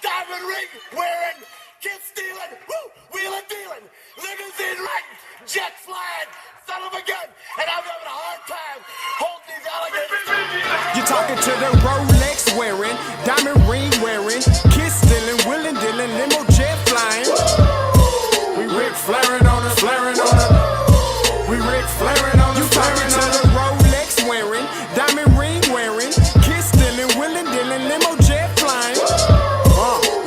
diamond ring wearing, kiss stealing, wheeling dealing, limousine riding, jet flying, son of a gun, and I'm having a hard time holding these alligators. You're talking to the Rolex wearing, diamond ring wearing, kiss stealing, wheeling dealing, limo jet flying. We Rick flaring on us, flaring on us. We Rick flaring on us. You talking to the Rolex wearing, diamond ring wearing, kiss stealing, wheeling dealing, limo jet flying.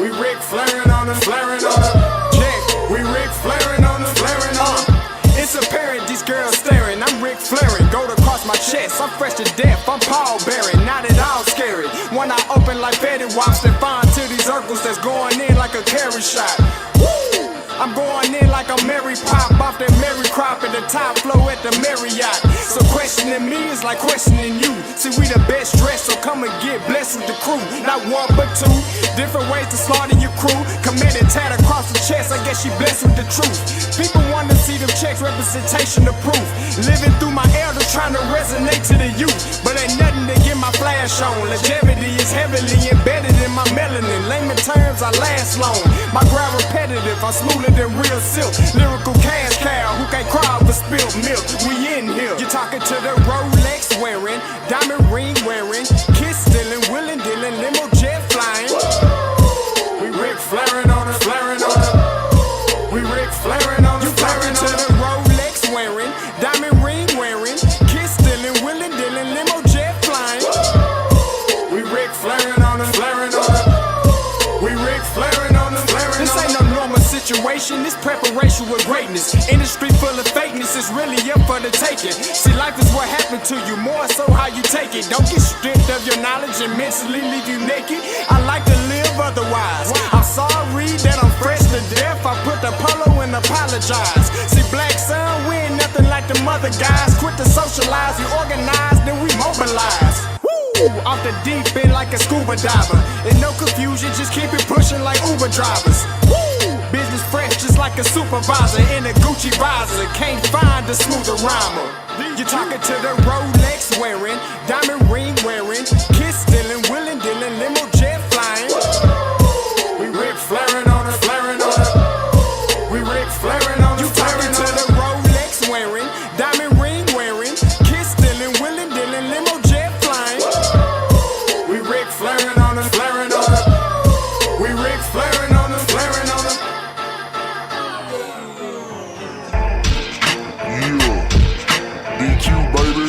We Rick flaring on us, flaring on us. Check, we Rick flaring on us, flaring on us. It's apparent these girls staring. I'm Rick flaring, gold across my chest. I'm fresh to death, I'm Paul Bearing, not at all scary. One eye open like Betty Wops and fine to these Urkels that's going in like a carry shot. I'm going in like a Mary Pop off that Mary Crop at the top flow at the Marriott. So questioning me is like questioning you. See, we the best dressed, so come and get blessed with the crew. Not one but two, different ways to slaughter your crew. Committed tat across the chest, I guess she blessed with the truth. People want to see them checks, representation of proof. Living through my elders trying to resonate to the youth. But ain't nothing to get my flash on. Longevity is heavily embedded in my melanin. Layman terms, I last long. My grind repetitive, I'm smoother than real silk. Lyrical cash cow who can't cry over spilled milk. We in here. You're talking to the Rolex wearing, diamond ring wearing, kiss stealing, wheeling dealing, limo jet flying. We Rick flaring on us, flaring on us. We Rick flaring on us, flaring on us. You talking to the Rolex wearing, diamond ring wearing, kiss stealing, wheeling dealing, limo jet flying. We Rick flaring on us, flaring on us. We Rick flaring on us, flaring on us. This ain't no normal situation, this preparation with greatness. Industry full of fakeness, it's really up for the taking. See, life is what happened to you, more so how you take it. Don't get stripped of your knowledge and mentally leave you naked. I like to live otherwise. I'm sorry that I'm fresh to death. I put the polo and apologize. See, black son, we ain't nothing like the mother guys. Quit to socialize, we organize, then we mobilize. Off the deep end like a scuba diver. And no confusion, just keep it pushing like Uber drivers. Business fresh just like a supervisor in a Gucci visor. Can't find a smoother rhymer. You're talking to the Rolex wearing, diamond ring wearing, kiss stealing, wheeling dealing, limo jet flying. We Rick flaring on us, flaring on us. We Rick flaring on us. You talking to the Rolex wearing, diamond ring wearing, kiss stealing, wheeling dealing, limo jet flying. We Rick flaring on us, flaring on us. We Rick flaring on us, flaring on us. DQ, baby.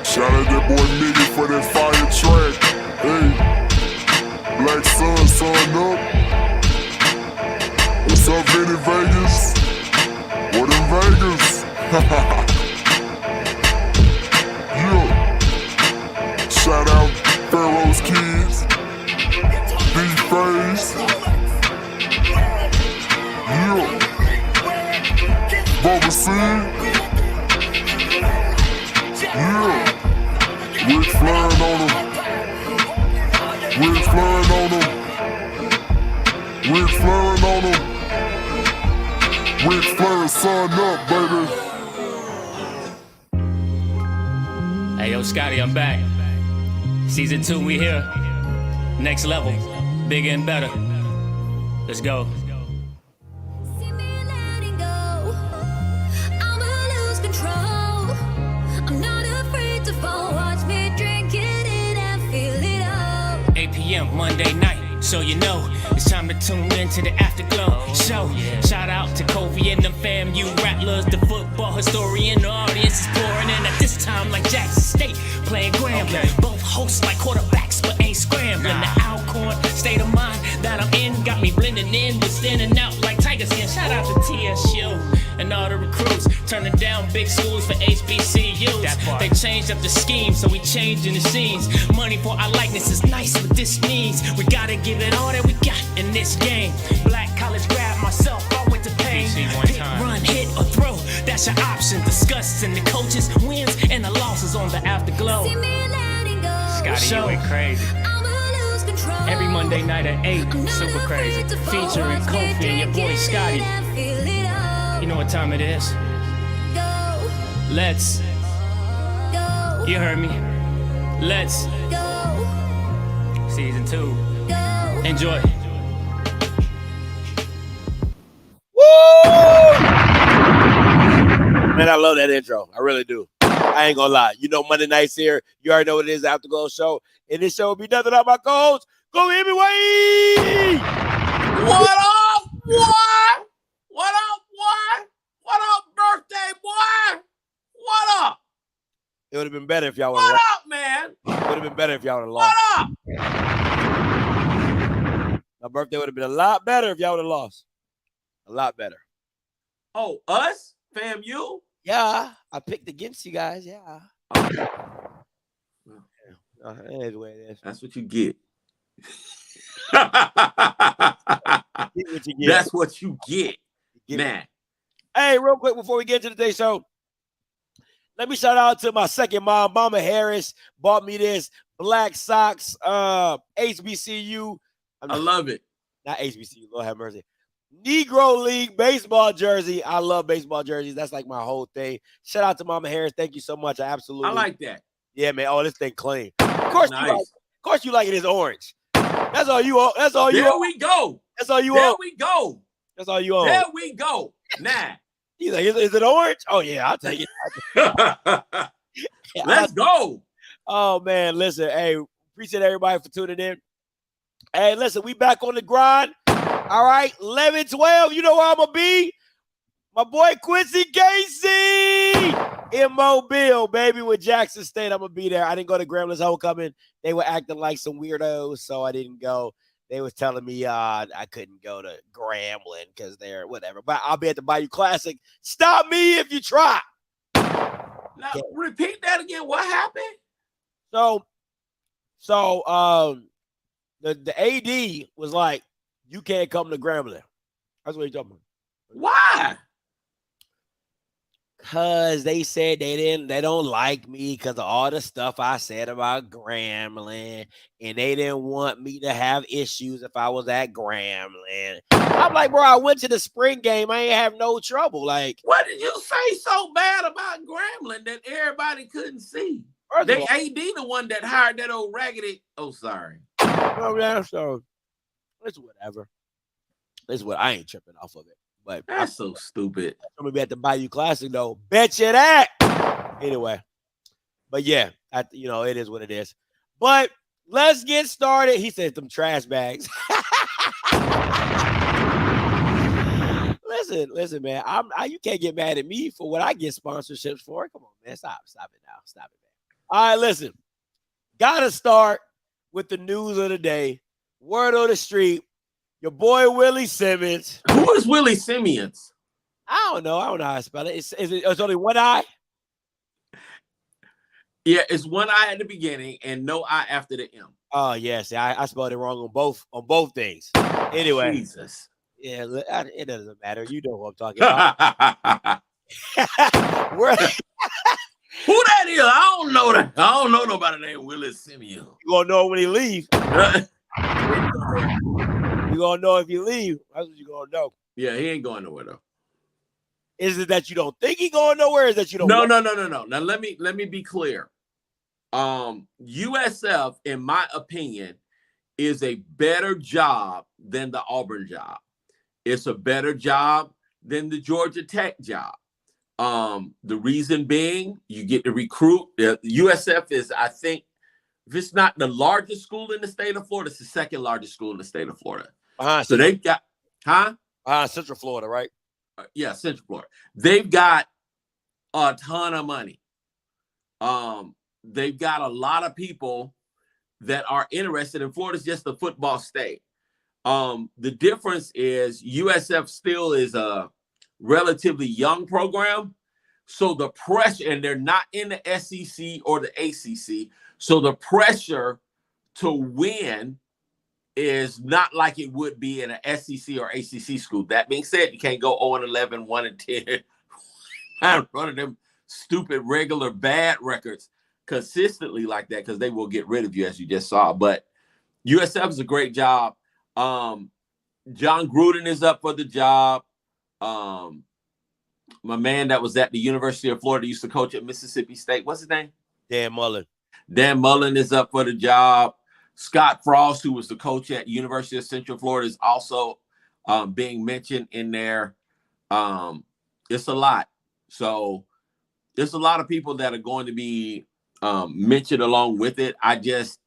Shout out that boy Nigga for that fire track. Hey, Black Sun, sun up. What's up, Vinny Vegas? What in Vegas? Yeah. Shout out Pharaoh's Kids. D-Face. Yeah. Bubba C. Yeah. Rick flaring on them. Rick flaring on them. Rick flaring on them. Rick flaring, sun up, baby. Hey, yo, Scotty, I'm back. Season 2, we here. Next level, bigger and better. Let's go. See me letting go. I'ma lose control. I'm not afraid to fall. Watch me drink it in and feel it all. 8 p.m. Monday night, so you know it's time to tune in to the AfterGlow show. Shout out to Kobe and the fam, you rattlers, the football historian, the audience is pouring in at this time like Jackson State playing Grambling. Both hosts like quarterbacks but ain't scrambling. The Alcorn state of mind that I'm in got me blending in with standing out like tiger skin. Shout out to TSU and all the recruits turning down big schools for HBCUs. They changed up the scheme, so we changing the scenes. Money for our likeness is nice, but this means we gotta give it all that we got in this game. Black college grad myself, I went to pain. Pick, run, hit, or throw, that's your option. Discussing the coaches, wins, and the losses on the AfterGlow. See me letting go. Scotty, you went crazy. I'ma lose control. Every Monday night at 8, I'm not super crazy. afraid to fall. Featuring Watch me Kofi and your boy drink it Scotty. in and feel it all. You know what time it is? Go, Let's, go, you heard me. Let's, go, season 2. go. Enjoy. Man, I love that intro. I really do. I ain't gonna lie. You know, Monday nights here. You already know what it is, the AfterGlow show. And this show will be nothing out my co-host. Go anyway. What up, boy? What up, boy? What up, birthday boy? What up? It would have been better if y'all would What have up, man? It would have been better if y'all would have What lost. up? My birthday would have been a lot better if y'all would have lost. A lot better. Oh, us? Fam, you? Yeah, I picked against you guys. Yeah. Okay. It is what it is. That's what you get. Get what you get. That's what you get, Get man. Hey, real quick before we get to today's show, let me shout out to my second mom, Mama Harris. Bought me this Black Sox HBCU. I love it. Not HBCU, Lord have mercy. Negro League baseball jersey. I love baseball jerseys. That's like my whole thing. Shout out to Mama Harris. Thank you so much. I absolutely I like that. Yeah, man. Oh, this thing clean. Of course, Nice. of course you like it. It's orange. That's all you own. That's all you There own. we go. That's all you There own. we go. That's all you own. There we go. Nah. He's like, is it orange? Oh yeah, I'll take it. Let's go. Oh man, listen. Hey, appreciate everybody for tuning in. Hey, listen, we back on the grind. All right, 11, 12. You know where I'm gonna be? My boy Quincy Casey in Mobile, baby, with Jackson State. I'm gonna be there. I didn't go to Gramblin's homecoming. They were acting like some weirdos, so I didn't go. They was telling me I couldn't go to Grambling because they're whatever. But I'll be at the Bayou Classic. Stop me if you try. Now, repeat that again. What happened? So the AD was like, you can't come to Grambling. That's what he's talking about. Why? Cause they said they don't like me because of all the stuff I said about Grambling, and they didn't want me to have issues if I was at Grambling. I'm like, bro, I went to the spring game. I ain't have no trouble. Like, What did you say so bad about Grambling that everybody couldn't see? first They of all, AD the one that hired that old raggedy. Oh, sorry. oh, yeah, so it's whatever. It's what I ain't tripping off of it. But That's so stupid. I'm gonna be at the Bayou Classic though. Bet you that. Anyway, but yeah, it is what it is. But let's get started. He said them trash bags. listen, man. You can't get mad at me for what I get sponsorships for. Come on, man. Stop it now. Stop it, man. All right, listen. Gotta start with the news of the day. Word on the street. Your boy Willie Simmons. Who is Willie Simmons? I don't know how to spell it. It's only one eye. Yeah, it's one I at the beginning and no I after the M. Oh yes, I spelled it wrong on both things. Anyway, Jesus. yeah, it doesn't matter. You know what I'm talking about. Who that is? I don't know that. I don't know nobody named Willie Simmons. You gonna know when he leaves. You gonna know if you leave. That's what you gonna know. Yeah, he ain't going nowhere though. Is it that you don't think he going nowhere? Or is that you don't? No. Now let me be clear. USF, in my opinion, is a better job than the Auburn job. It's a better job than the Georgia Tech job. The reason being, you get to recruit. USF is, I think, if it's not the largest school in the state of Florida, it's the second largest school in the state of Florida. So they've got, Central Florida, right? Yeah, Central Florida. They've got a ton of money. They've got a lot of people that are interested in Florida's just a football state. The difference is USF still is a relatively young program. So the pressure, and they're not in the SEC or the ACC. So the pressure to win is not like it would be in an SEC or ACC school. That being said, you can't go 0-11, 1-10. I'm running them stupid, regular, bad records consistently like that because they will get rid of you, as you just saw. But USF is a great job. John Gruden is up for the job. My man that was at the University of Florida used to coach at Mississippi State. What's his name? Dan Mullen. Dan Mullen is up for the job. Scott Frost, who was the coach at University of Central Florida, is also being mentioned in there. It's a lot. So there's a lot of people that are going to be mentioned along with it. I just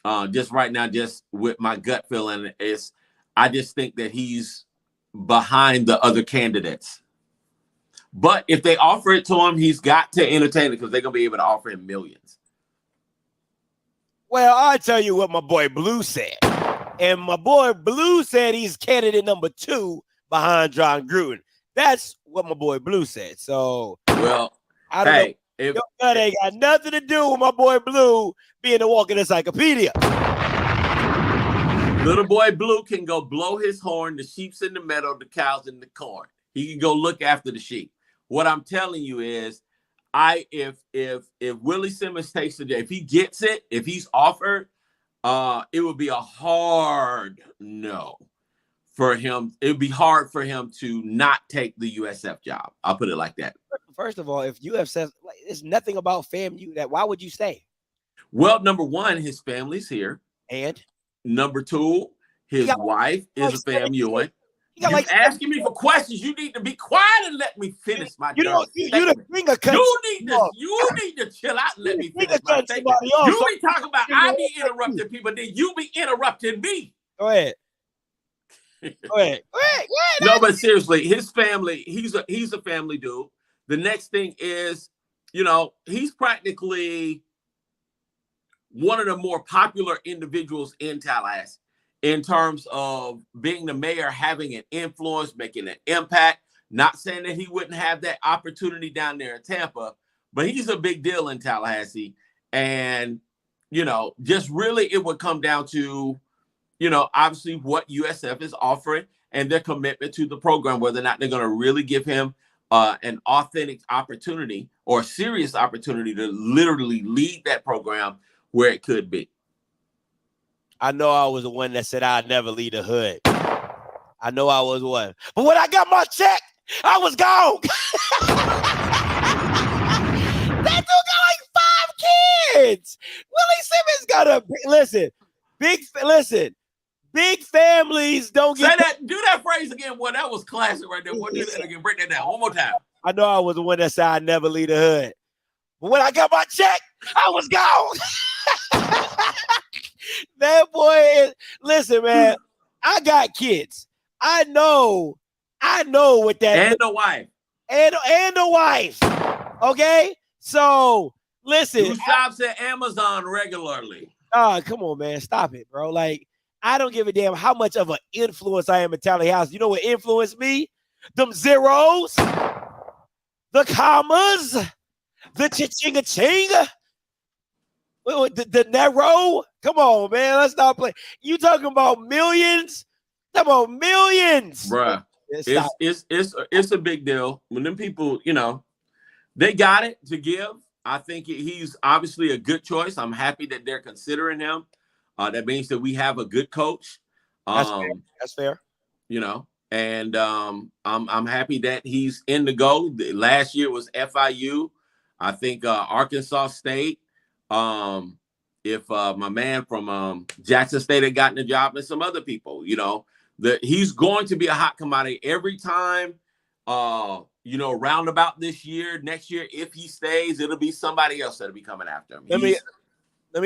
right now, just with my gut feeling, I just think that he's behind the other candidates. But if they offer it to him, he's got to entertain it because they're going to be able to offer him millions. Well, I'll tell you what my boy Blue said. And my boy Blue said he's candidate number 2 behind John Gruden. That's what my boy Blue said. So, well, I don't know. Your gut ain't got nothing to do with my boy Blue being a walking encyclopedia. Little boy Blue can go blow his horn. The sheep's in the meadow, the cow's in the corn. He can go look after the sheep. What I'm telling you is, if Willie Simmons takes the job, if he gets it, if he's offered, it would be a hard no for him. It would be hard for him to not take the USF job. I'll put it like that. First of all, if USF, it's nothing about FAMU, why would you stay? Well, number one, his family's here. And? Number 2, his wife is a FAMUan. You're asking me for questions. You need to be quiet and let me finish my statement. You need to chill out and let me finish my statement. You be talking about I be interrupting people, then you be interrupting me. Go ahead. No, but seriously, his family, he's a family dude. The next thing is, he's practically one of the more popular individuals in Tallahassee in terms of being the mayor, having an influence, making an impact. Not saying that he wouldn't have that opportunity down there in Tampa, but he's a big deal in Tallahassee. And, just really it would come down to, obviously what USF is offering and their commitment to the program, whether or not they're going to really give him an authentic opportunity or a serious opportunity to literally lead that program where it could be. I know I was the one that said I'd never leave the hood. I know I was one. But when I got my check, I was gone. That dude got like 5 kids. Willie Simmons got big families don't get. Say that. Do that phrase again. Boy, that was classic right there. Boy, do that again. Break that down one more time. I know I was the one that said I'd never leave the hood. But when I got my check, I was gone. That boy listen, man, I got kids. I know what that and the wife. And the wife. Okay? So listen. Who shops at Amazon regularly. Come on, man. Stop it, bro. Like, I don't give a damn how much of an influence I am in Tallahassee. You know what influenced me? Them zeros, the commas, the cha-chinga-chinga. The narrow, come on, man. Let's not play. You talking about millions? Talking about millions, bruh. It's a big deal when them people, they got it to give. I think he's obviously a good choice. I'm happy that they're considering him. That means that we have a good coach. That's fair. And I'm happy that he's in the go. Last year was FIU. I think Arkansas State. If my man from Jackson State had gotten a job, and some other people, he's going to be a hot commodity every time. Roundabout this year, next year, if he stays, it'll be somebody else that'll be coming after him. Let me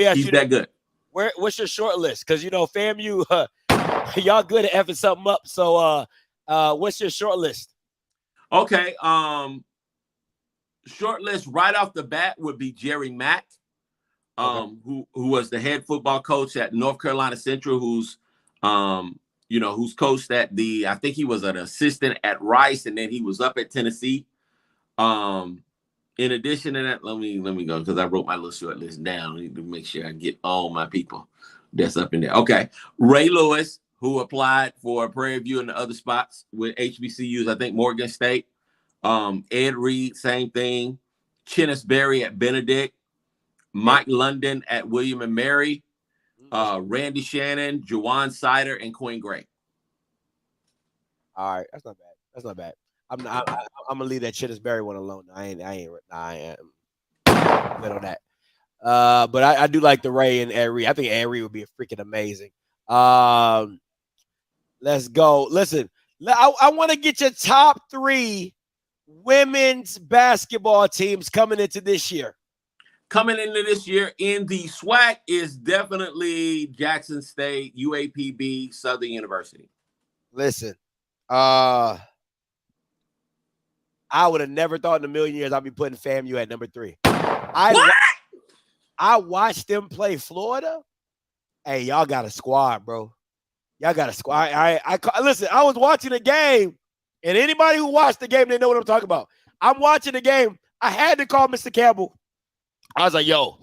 ask you that good. What's your short list? Because FAMU, y'all good at effing something up. So what's your short list? Okay. Short list right off the bat would be Jerry Mack. Who was the head football coach at North Carolina Central, who's coached at I think he was an assistant at Rice, and then he was up at Tennessee. In addition to that, let me go because I wrote my little short list down. I need to make sure I get all my people that's up in there. Okay. Ray Lewis, who applied for Prairie View and the other spots with HBCUs, I think Morgan State. Ed Reed, same thing. Chennis Berry at Benedict. Mike London at William and Mary, Randy Shannon, Jawan Sider, and Quinn Gray. All right, that's not bad. I'm gonna leave that Chennis Berry one alone. I ain't good on that. But I do like the Ray and Ed Reed. I think Ed Reed would be freaking amazing. Let's go. Listen, I want to get your top 3 women's basketball teams coming into this year. Coming into this year in the SWAC is definitely Jackson State, UAPB, Southern University. Listen, I would have never thought in a million years I'd be putting FAMU at number 3. I watched them play Florida. Hey, y'all got a squad, bro. Y'all got a squad. Listen, I was watching the game, and anybody who watched the game, they know what I'm talking about. I'm watching the game. I had to call Mr. Campbell. I was like, yo,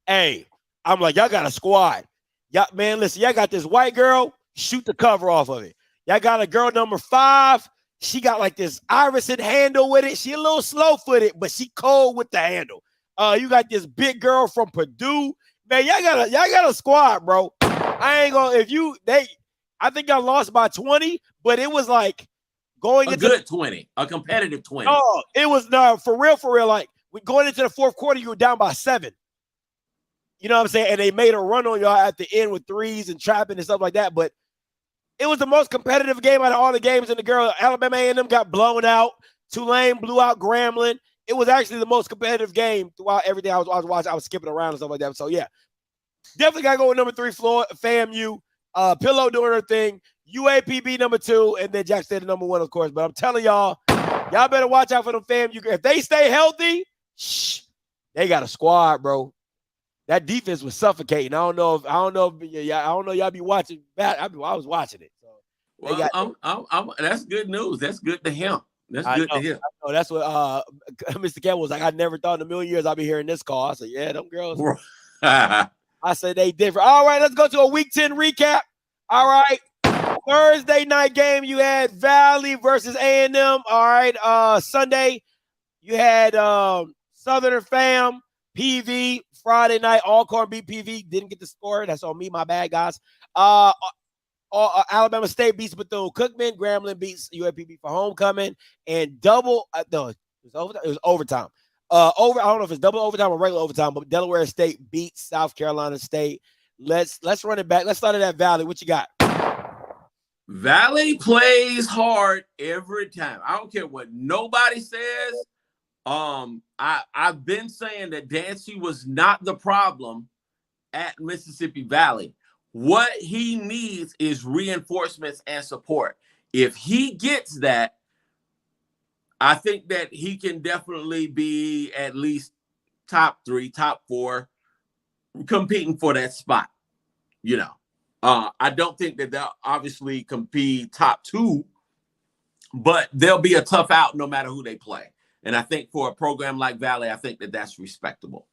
hey, I'm like, y'all got a squad. Y'all, man, listen, y'all got this white girl, shoot the cover off of it. Y'all got a girl number 5. She got like this Iverson handle with it. She a little slow-footed, but she cold with the handle. You got this big girl from Purdue. Man, y'all got a squad, bro. I ain't gonna I think I lost by 20, but it was like going into good 20, a competitive 20. Oh, it was for real. Like going into the fourth quarter, you were down by 7. You know what I'm saying? And they made a run on y'all at the end with threes and trapping and stuff like that. But it was the most competitive game out of all the games. And the girl, Alabama A&M got blown out. Tulane blew out Grambling. It was actually the most competitive game throughout everything I was watching. I was skipping around and stuff like that. So, yeah, definitely got to go with number 3, Florida, FAMU. Pillow doing her thing. UAPB number 2. And then Jack State number 1, of course. But I'm telling y'all better watch out for them FAMU. If they stay healthy, they got a squad, bro. That defense was suffocating. I don't know y'all be watching that. I was watching it. So well, that's good news. That's good to him. That's good to hear. I know. That's what Mr. Campbell was like. I never thought in a million years I'd be hearing this call. I said, yeah, them girls. I said they different. All right, let's go to a Week 10 recap. All right. Thursday night game, you had Valley versus A&M. All right. Sunday, you had Southern Fam, PV. Friday night, Alcorn beat PV. Didn't get the score. That's on me. My bad, guys. Alabama State beats Bethune-Cookman. Grambling beats UAPB for homecoming. And double it was overtime. I don't know if it's double overtime or regular overtime, but Delaware State beats South Carolina State. Let's run it back. Let's start at that Valley. What you got? Valley plays hard every time. I don't care what nobody says. I've been saying that Dancy was not the problem at Mississippi Valley. What he needs is reinforcements and support. If he gets that, I think that he can definitely be at least top 3, top 4, competing for that spot. You know, I don't think that they'll obviously compete top 2, but they'll be a tough out no matter who they play. And I think for a program like Valley, I think that that's respectable.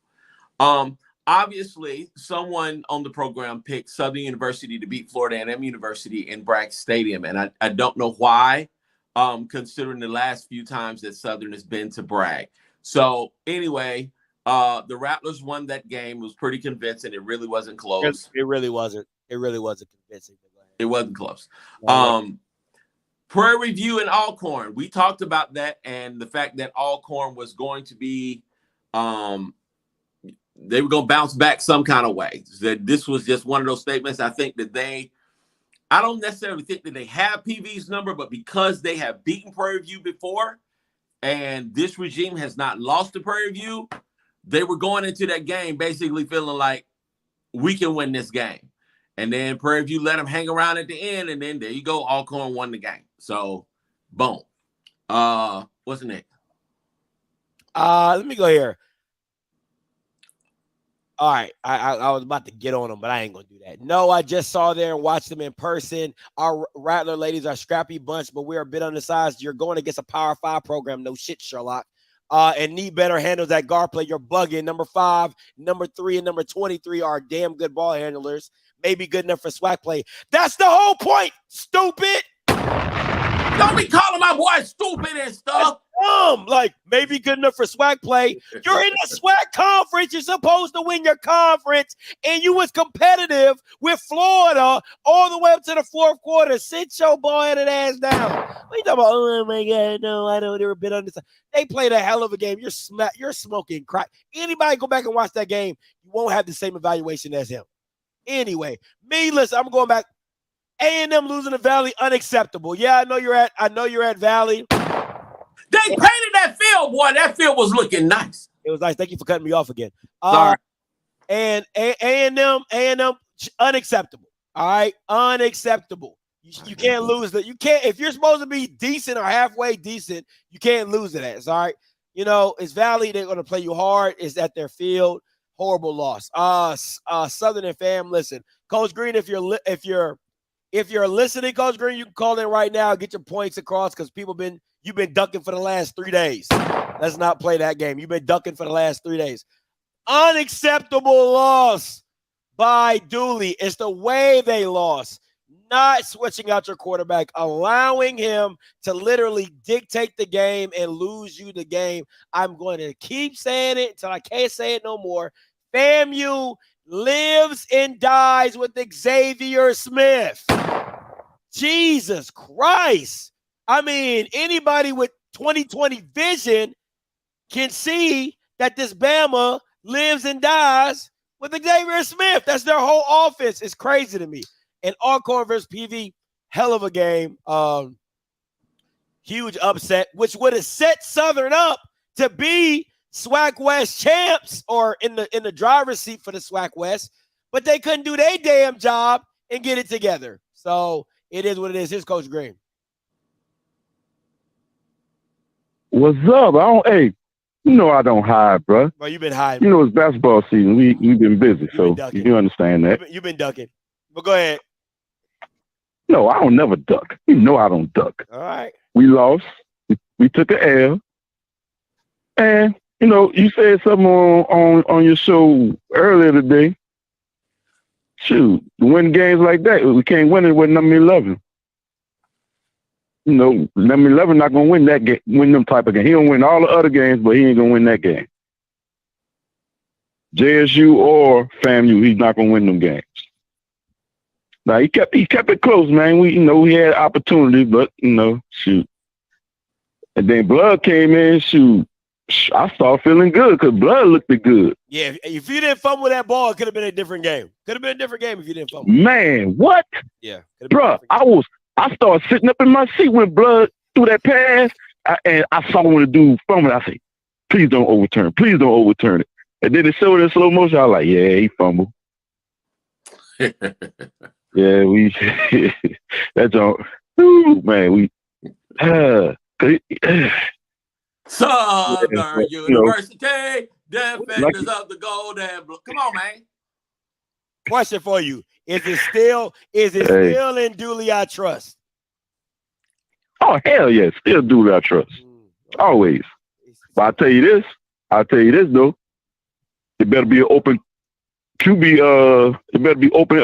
Obviously, someone on the program picked Southern University to beat Florida A&M University in Bragg Stadium. And I don't know why, considering the last few times that Southern has been to Bragg. So anyway, the Rattlers won that game. It was pretty convincing. It really wasn't close. It really wasn't. It really wasn't convincing. It wasn't close. Prairie View and Alcorn. We talked about that and the fact that Alcorn was going to be, they were going to bounce back some kind of way. That this was just one of those statements. I think that I don't necessarily think that they have PV's number, but because they have beaten Prairie View before and this regime has not lost to Prairie View, they were going into that game basically feeling like we can win this game. And then Prairie View let them hang around at the end, and then there you go, Alcorn won the game. So, boom. What's next? Let me go here. All right, I was about to get on them, but I ain't gonna do that. No, I just saw there and watched them in person. Our Rattler ladies are a scrappy bunch, but we're a bit undersized. You're going against a Power 5 program. No shit, Sherlock. And need better handles at guard play. You're bugging. Number 5, number 3, and number 23 are damn good ball handlers. Maybe good enough for SWAC play. That's the whole point, stupid. Don't be calling my boy stupid and stuff. Like maybe good enough for SWAC play. You're in the SWAC conference. You're supposed to win your conference, and you was competitive with Florida all the way up to the fourth quarter. Sit your boy-headed ass down. What you talking about? Oh my God, no, I know they were a bit under. They played a hell of a game. You're smoking crack. Anybody go back and watch that game, you won't have the same evaluation as him. Anyway, listen, I'm going back. A&M losing to Valley, unacceptable. Yeah, I know you're at Valley. They painted that field, boy. That field was looking nice. It was nice. Thank you for cutting me off again. Sorry. And A&M, unacceptable. All right, unacceptable. You can't lose that. You can't, if you're supposed to be decent or halfway decent, you can't lose to that. All right. You know, it's Valley. They're going to play you hard. It's at their field. Horrible loss. Southern and fam, listen, Coach Green, if you're listening, Coach Green, you can call in right now, get your points across because you've been ducking for the last 3 days. Let's not play that game. You've been ducking for the last 3 days. Unacceptable loss by Dooley. It's the way they lost. Not switching out your quarterback, allowing him to literally dictate the game and lose you the game. I'm going to keep saying it until I can't say it no more. FAMU lives and dies with Xavier Smith. Jesus Christ. I mean, anybody with 20/20 vision can see that this Bama lives and dies with Xavier Smith. That's their whole offense. It's crazy to me. And Alcorn versus PV, hell of a game. Huge upset, which would have set Southern up to be SWAC West champs or in the driver's seat for the SWAC West, but they couldn't do their damn job and get it together. So it is what it is. Here's Coach Green. What's up? Hey, you know I don't hide, bro. Bro, you've been hiding. You know it's basketball season. We've been busy, so you understand that. You've been ducking. But go ahead. No, I don't never duck. You know I don't duck. All right. We lost. We took an L. And, you know, you said something on your show earlier today. Shoot, to win games like that, we can't win it with number 11. You know, number 11 not going to win that game, win them type of game. He don't win all the other games, but he ain't going to win that game. JSU or FAMU, he's not going to win them games. Now he kept it close, man. We had opportunity, but shoot. And then Blood came in, shoot. I started feeling good because Blood looked good. Yeah, if you didn't fumble that ball, it could have been a different game. Could have been a different game if you didn't fumble. Man, what? Yeah, bro. I started sitting up in my seat when Blood threw that pass, and I saw when the dude fumbled. I said, "Please don't overturn. Please don't overturn it." And then it showed in slow motion. I was like, "Yeah, he fumbled." Yeah, that's all. Man, Southern University, defenders of the gold and blue. Come on, man. Question for you: Is it still in Dooley I trust? Oh hell yes, still Dooley I trust. Always. But I'll tell you this though. It better be an open QB. It better be open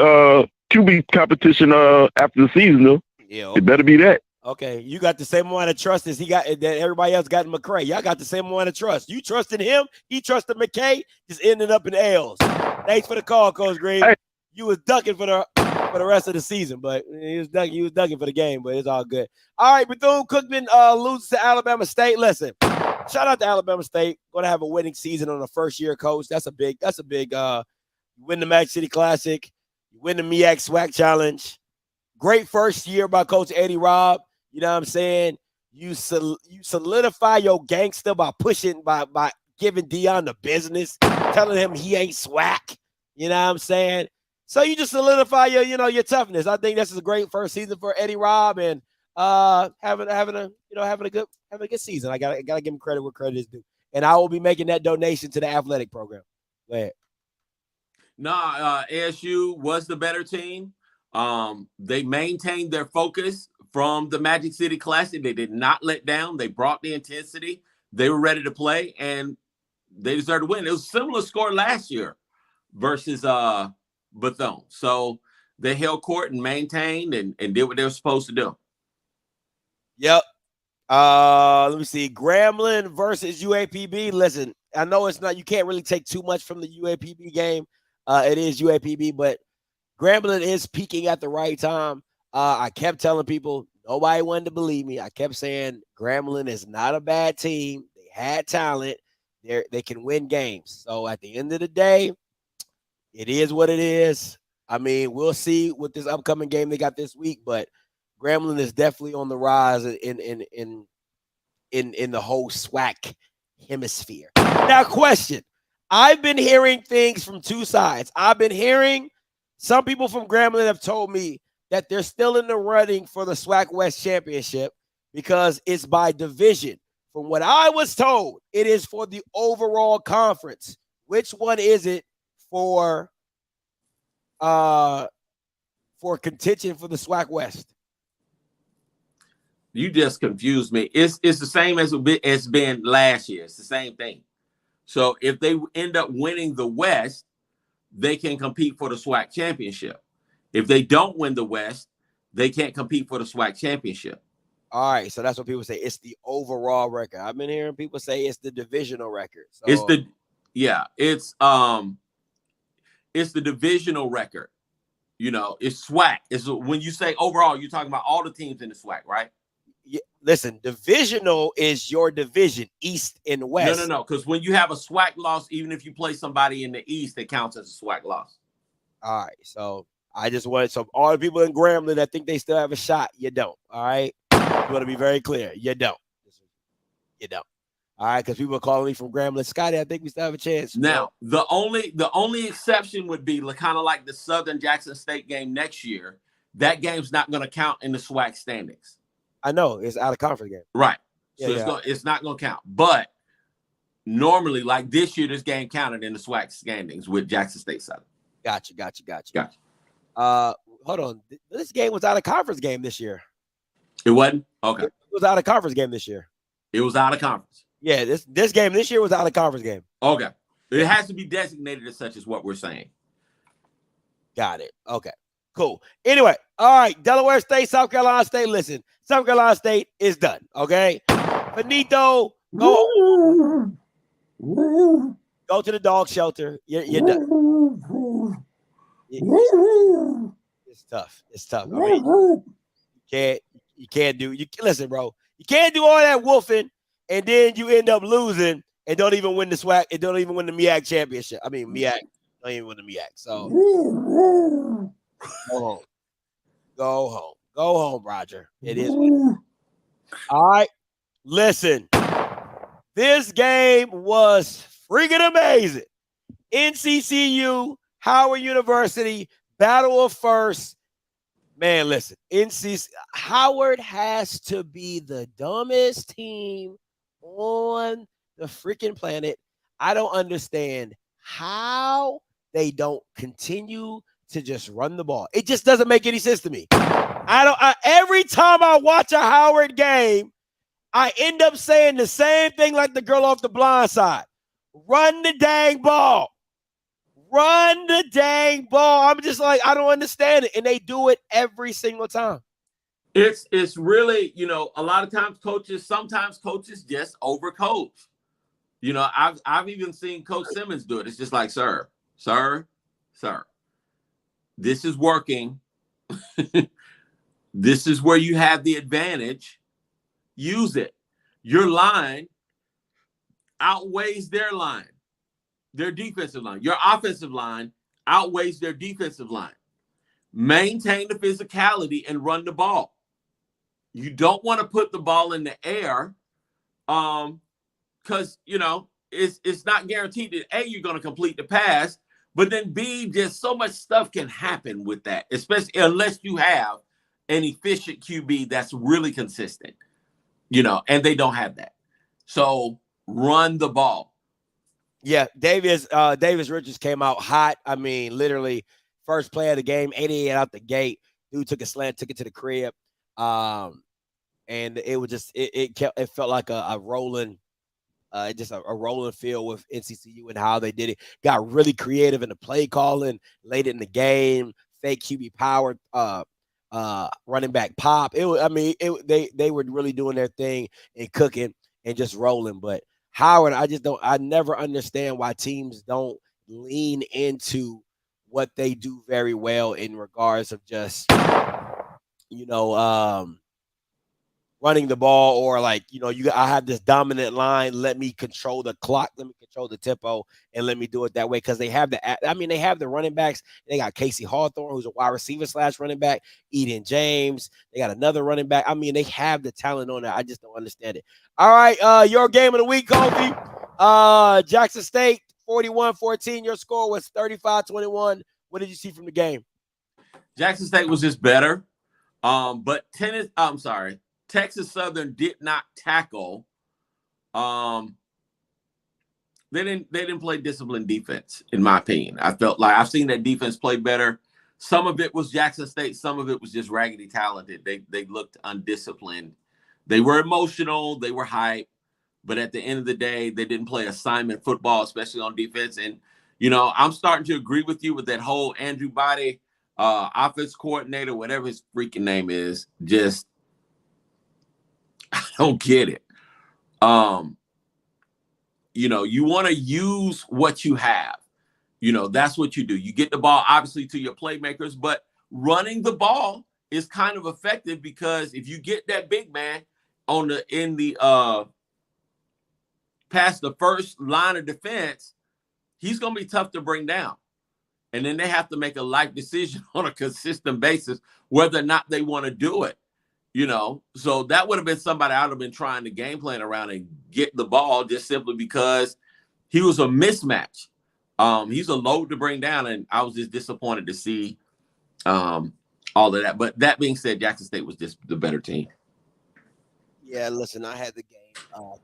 QB competition after the season though. Yeah, okay. It better be that. Okay, you got the same amount of trust as that everybody else got in McCray. Y'all got the same amount of trust. You trusted him, he trusted McKay, just ended up in L's. Thanks for the call, Coach Green. Hey. You was ducking for the rest of the season, but he was ducking for the game, but it's all good. All right, Bethune-Cookman loses to Alabama State. Listen, shout out to Alabama State. Going to have a winning season on a first-year coach. That's a big. You win the Magic City Classic. You win the MEAC SWAC Challenge. Great first year by Coach Eddie Robb. You know what I'm saying? You solidify your gangster by giving Dion the business, telling him he ain't SWAC. You know what I'm saying? So you just solidify your toughness. I think this is a great first season for Eddie Robb and having a good season. I gotta give him credit where credit is due. And I will be making that donation to the athletic program. Go ahead. ASU was the better team. They maintained their focus from the Magic City Classic. They did not let down. They brought the intensity. They were ready to play, and they deserved to win. It was a similar score last year versus Bethune. So they held court and maintained and did what they were supposed to do. Yep. Let me see. Grambling versus UAPB. Listen, I know it's not. You can't really take too much from the UAPB game. It is UAPB, but Grambling is peaking at the right time. I kept telling people, nobody wanted to believe me. I kept saying Grambling is not a bad team. They had talent. They can win games. So at the end of the day, it is what it is. I mean, we'll see with this upcoming game they got this week, but Grambling is definitely on the rise in the whole SWAC hemisphere. Now, question. I've been hearing things from two sides. I've been hearing some people from Grambling have told me that they're still in the running for the SWAC West Championship because it's by division. From what I was told, it is for the overall conference. Which one is it for contention for the SWAC West? You just confused me. It's the same as it's been last year. It's the same thing. So if they end up winning the West, they can compete for the SWAC championship. If they don't win the West, they can't compete for the SWAC championship. All right, so that's what people say. It's the overall record. I've been hearing people say it's the divisional record. So, it's the divisional record. You know, it's SWAC. It's when you say overall, you're talking about all the teams in the SWAC, right? Yeah, listen, divisional is your division, East and West. No. Because when you have a SWAC loss, even if you play somebody in the East, it counts as a SWAC loss. All right, so I just wanted all the people in Grambling that think they still have a shot, you don't. All right, you want to be very clear, you don't. You don't. All right, because people are calling me from Grambling. Scotty, I think we still have a chance. Now, the only exception would be kind of like the Southern Jackson State game next year. That game's not going to count in the SWAC standings. I know it's out of conference game. Right. Yeah, So it's not going to count. But normally, like this year, this game counted in the SWAC standings with Jackson State Southern. Gotcha. Hold on. This game was out of conference game this year. It wasn't? Okay. It was out of conference game this year. It was out of conference. Yeah, this game this year was out of conference game. Okay. It has to be designated as such as what we're saying. Got it. Okay. Cool. Anyway, all right. Delaware State, South Carolina State. Listen, South Carolina State is done. Okay. Benito, go to the dog shelter. You're done. It's tough. I mean, you can't do. Listen, bro. You can't do all that wolfing, and then you end up losing and don't even win the SWAC. And don't even win the MEAC championship. I mean, MEAC don't even win the MEAC. So go home, Roger. It is. All right. Listen, this game was freaking amazing. NCCU, Howard University, Battle of First. Man, listen, Howard has to be the dumbest team on the freaking planet. I don't understand how they don't continue to just run the ball. It just doesn't make any sense to me. Every time I watch a Howard game, I end up saying the same thing like the girl off The Blind Side. Run the dang ball. Run the dang ball. I'm just like, I don't understand it. And they do it every single time. It's really, a lot of times sometimes coaches just overcoach. I've even seen Coach Simmons do it. It's just like, sir, this is working. This is where you have the advantage. Use it. Your line outweighs their line. Their defensive line. Your offensive line outweighs their defensive line. Maintain the physicality and run the ball. You don't want to put the ball in the air because, it's not guaranteed that A, you're going to complete the pass, but then B, just so much stuff can happen with that, especially unless you have an efficient QB that's really consistent, and they don't have that. So run the ball. Yeah, Davis Richards came out hot. I mean, literally, first play of the game, 88 out the gate. Dude took a slant, took it to the crib, and it was just it felt like a rolling, just a rolling field with NCCU and how they did it. Got really creative in the play calling late in the game. Fake QB power running back pop. They were really doing their thing and cooking and just rolling. But Howard, I never understand why teams don't lean into what they do very well in regards of just, running the ball, or I have this dominant line. Let me control the clock. Let me control the tempo, and let me do it that way. Because they have they have the running backs. They got Casey Hawthorne, who's a wide receiver / running back. Eden James. They got another running back. They have the talent on that. I just don't understand it. All right, your game of the week, Kobe. Jackson State 41-14. Your score was 35-21. What did you see from the game? Jackson State was just better. But Texas Southern did not tackle. They didn't play disciplined defense, in my opinion. I felt like I've seen that defense play better. Some of it was Jackson State. Some of it was just raggedy talented. They looked undisciplined. They were emotional. They were hyped. But at the end of the day, they didn't play assignment football, especially on defense. And, I'm starting to agree with you with that whole Andrew Body, offense coordinator, whatever his freaking name is. Just, I don't get it. You want to use what you have. That's what you do. You get the ball, obviously, to your playmakers, but running the ball is kind of effective, because if you get that big man past the first line of defense, he's going to be tough to bring down. And then they have to make a life decision on a consistent basis, whether or not they want to do it. So that would have been somebody I would have been trying to game plan around and get the ball, just simply because he was a mismatch. He's a load to bring down, and I was just disappointed to see all of that. But that being said, Jackson State was just the better team. Yeah, listen, I had the game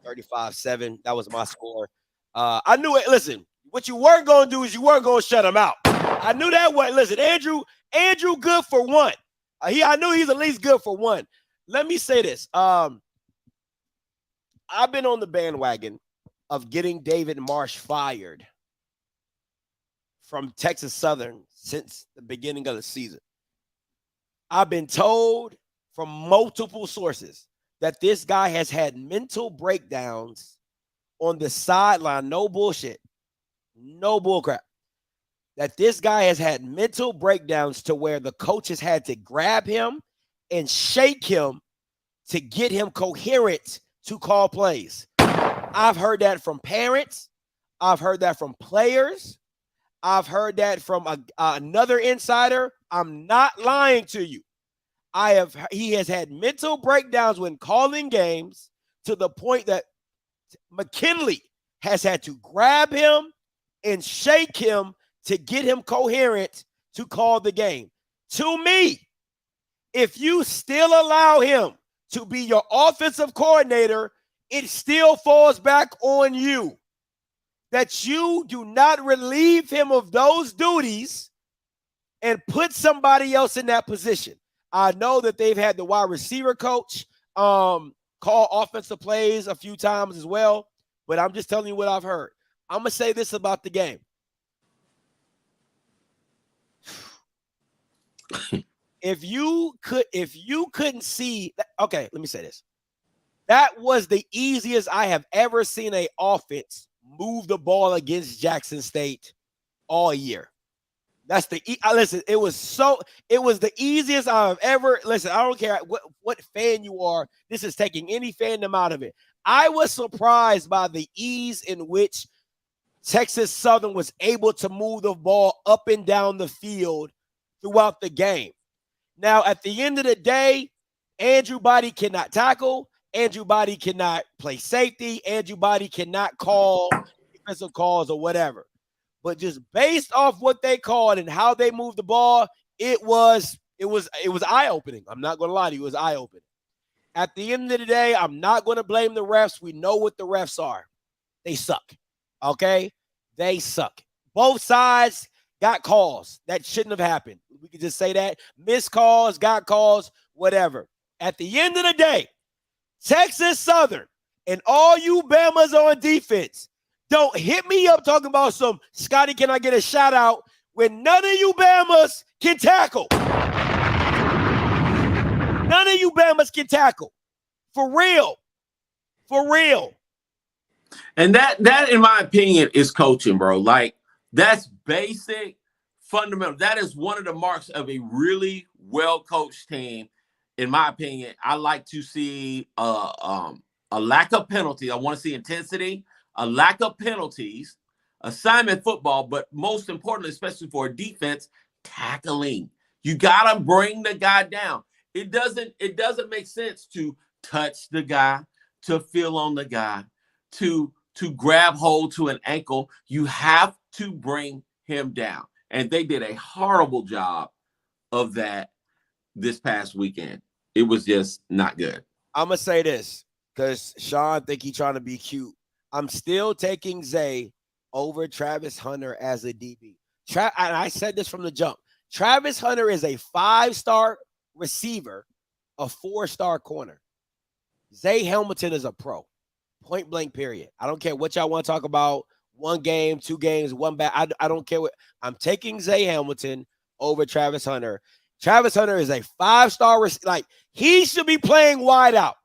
35-7. That was my score. I knew it. Listen, what you weren't going to do is you weren't going to shut him out. I knew that. Listen, Andrew good for one. I knew he's at least good for one. Let me say this. I've been on the bandwagon of getting David Marsh fired from Texas Southern since the beginning of the season. I've been told from multiple sources that this guy has had mental breakdowns on the sideline. No bullshit. No bullcrap. That this guy has had mental breakdowns to where the coaches had to grab him and shake him to get him coherent to call plays. I've heard that from parents. I've heard that from players. I've heard that from another insider. I'm not lying to you. He has had mental breakdowns when calling games, to the point that McKinley has had to grab him and shake him to get him coherent to call the game. To me, if you still allow him to be your offensive coordinator, it still falls back on you. That you do not relieve him of those duties and put somebody else in that position. I know that they've had the wide receiver coach call offensive plays a few times as well, but I'm just telling you what I've heard. I'm going to say this about the game. If you couldn't see, okay, let me say this. That was the easiest I have ever seen a offense move the ball against Jackson State all year. That's listen, it was the easiest I've ever, listen, I don't care what fan you are. This is taking any fandom out of it. I was surprised by the ease in which Texas Southern was able to move the ball up and down the field throughout the game. Now, at the end of the day, Andrew Body cannot tackle. Andrew Body cannot play safety. Andrew Body cannot call defensive calls or whatever. But just based off what they called and how they moved the ball, it was eye-opening. I'm not going to lie to you. It was eye-opening. At the end of the day, I'm not going to blame the refs. We know what the refs are. They suck. Okay? They suck. Both sides got calls that shouldn't have happened. We can just say that. Missed calls, got calls, whatever. At the end of the day, Texas Southern and all you Bamas on defense, don't hit me up talking about some, Scotty, can I get a shout out, when none of you Bamas can tackle. of you Bamas can tackle. For real. For real. And that in my opinion is coaching, bro. Like that's basic, fundamental. That is one of the marks of a really well-coached team. In my opinion, I like to see a lack of penalty. I want to see intensity, a lack of penalties, assignment football, but most importantly, especially for a defense, tackling. You gotta bring the guy down. It doesn't make sense to touch the guy, to feel on the guy, to grab hold to an ankle. You have to bring him down. And they did a horrible job of that this past weekend. It was just not good. I'm going to say this because Sean think he's trying to be cute. I'm still taking Zay over Travis Hunter as a DB. And I said this from the jump. Travis Hunter is a 5-star receiver, a 4-star corner. Zay Hamilton is a pro. Point blank, period. I don't care what y'all want to talk about. 1 game, 2 games, 1 back. I don't care what. I'm taking Zay Hamilton over Travis Hunter. Travis Hunter is a 5-star. Like, he should be playing wide out.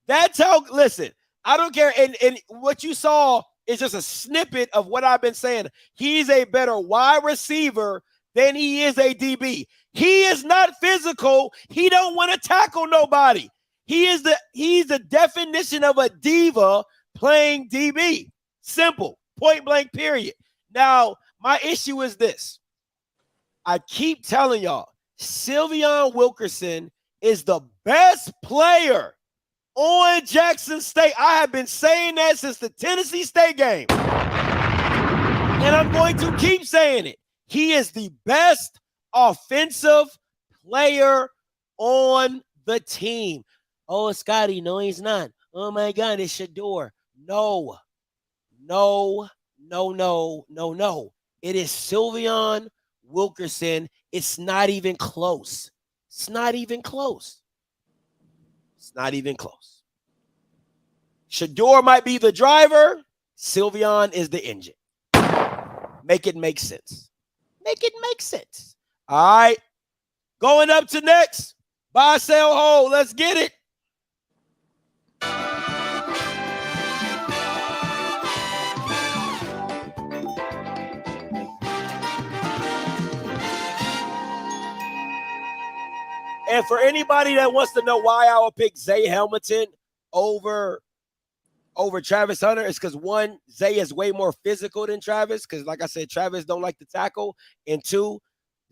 That's how, listen, I don't care. And what you saw is just a snippet of what I've been saying. He is a better wide receiver than he is a DB. He is not physical. He don't want to tackle nobody. He's the definition of a diva playing DB. Simple. Point blank, period. Now, my issue is this. I keep telling y'all, Sylvion Wilkerson is the best player on Jackson State. I have been saying that since the Tennessee State game. And I'm going to keep saying it. He is the best offensive player on the team. Oh, Scotty, no, he's not. Oh, my God, it's Shador. No. It is Sylvion Wilkerson. It's not even close. It's not even close. Shador might be the driver. Sylvion is the engine. Make it make sense. All right. Going up to next. Buy, sell, hold. Let's get it. And for anybody that wants to know why I would pick Zay Hamilton over Travis Hunter, it's because 1, Zay is way more physical than Travis. Because like I said, Travis don't like to tackle. And 2,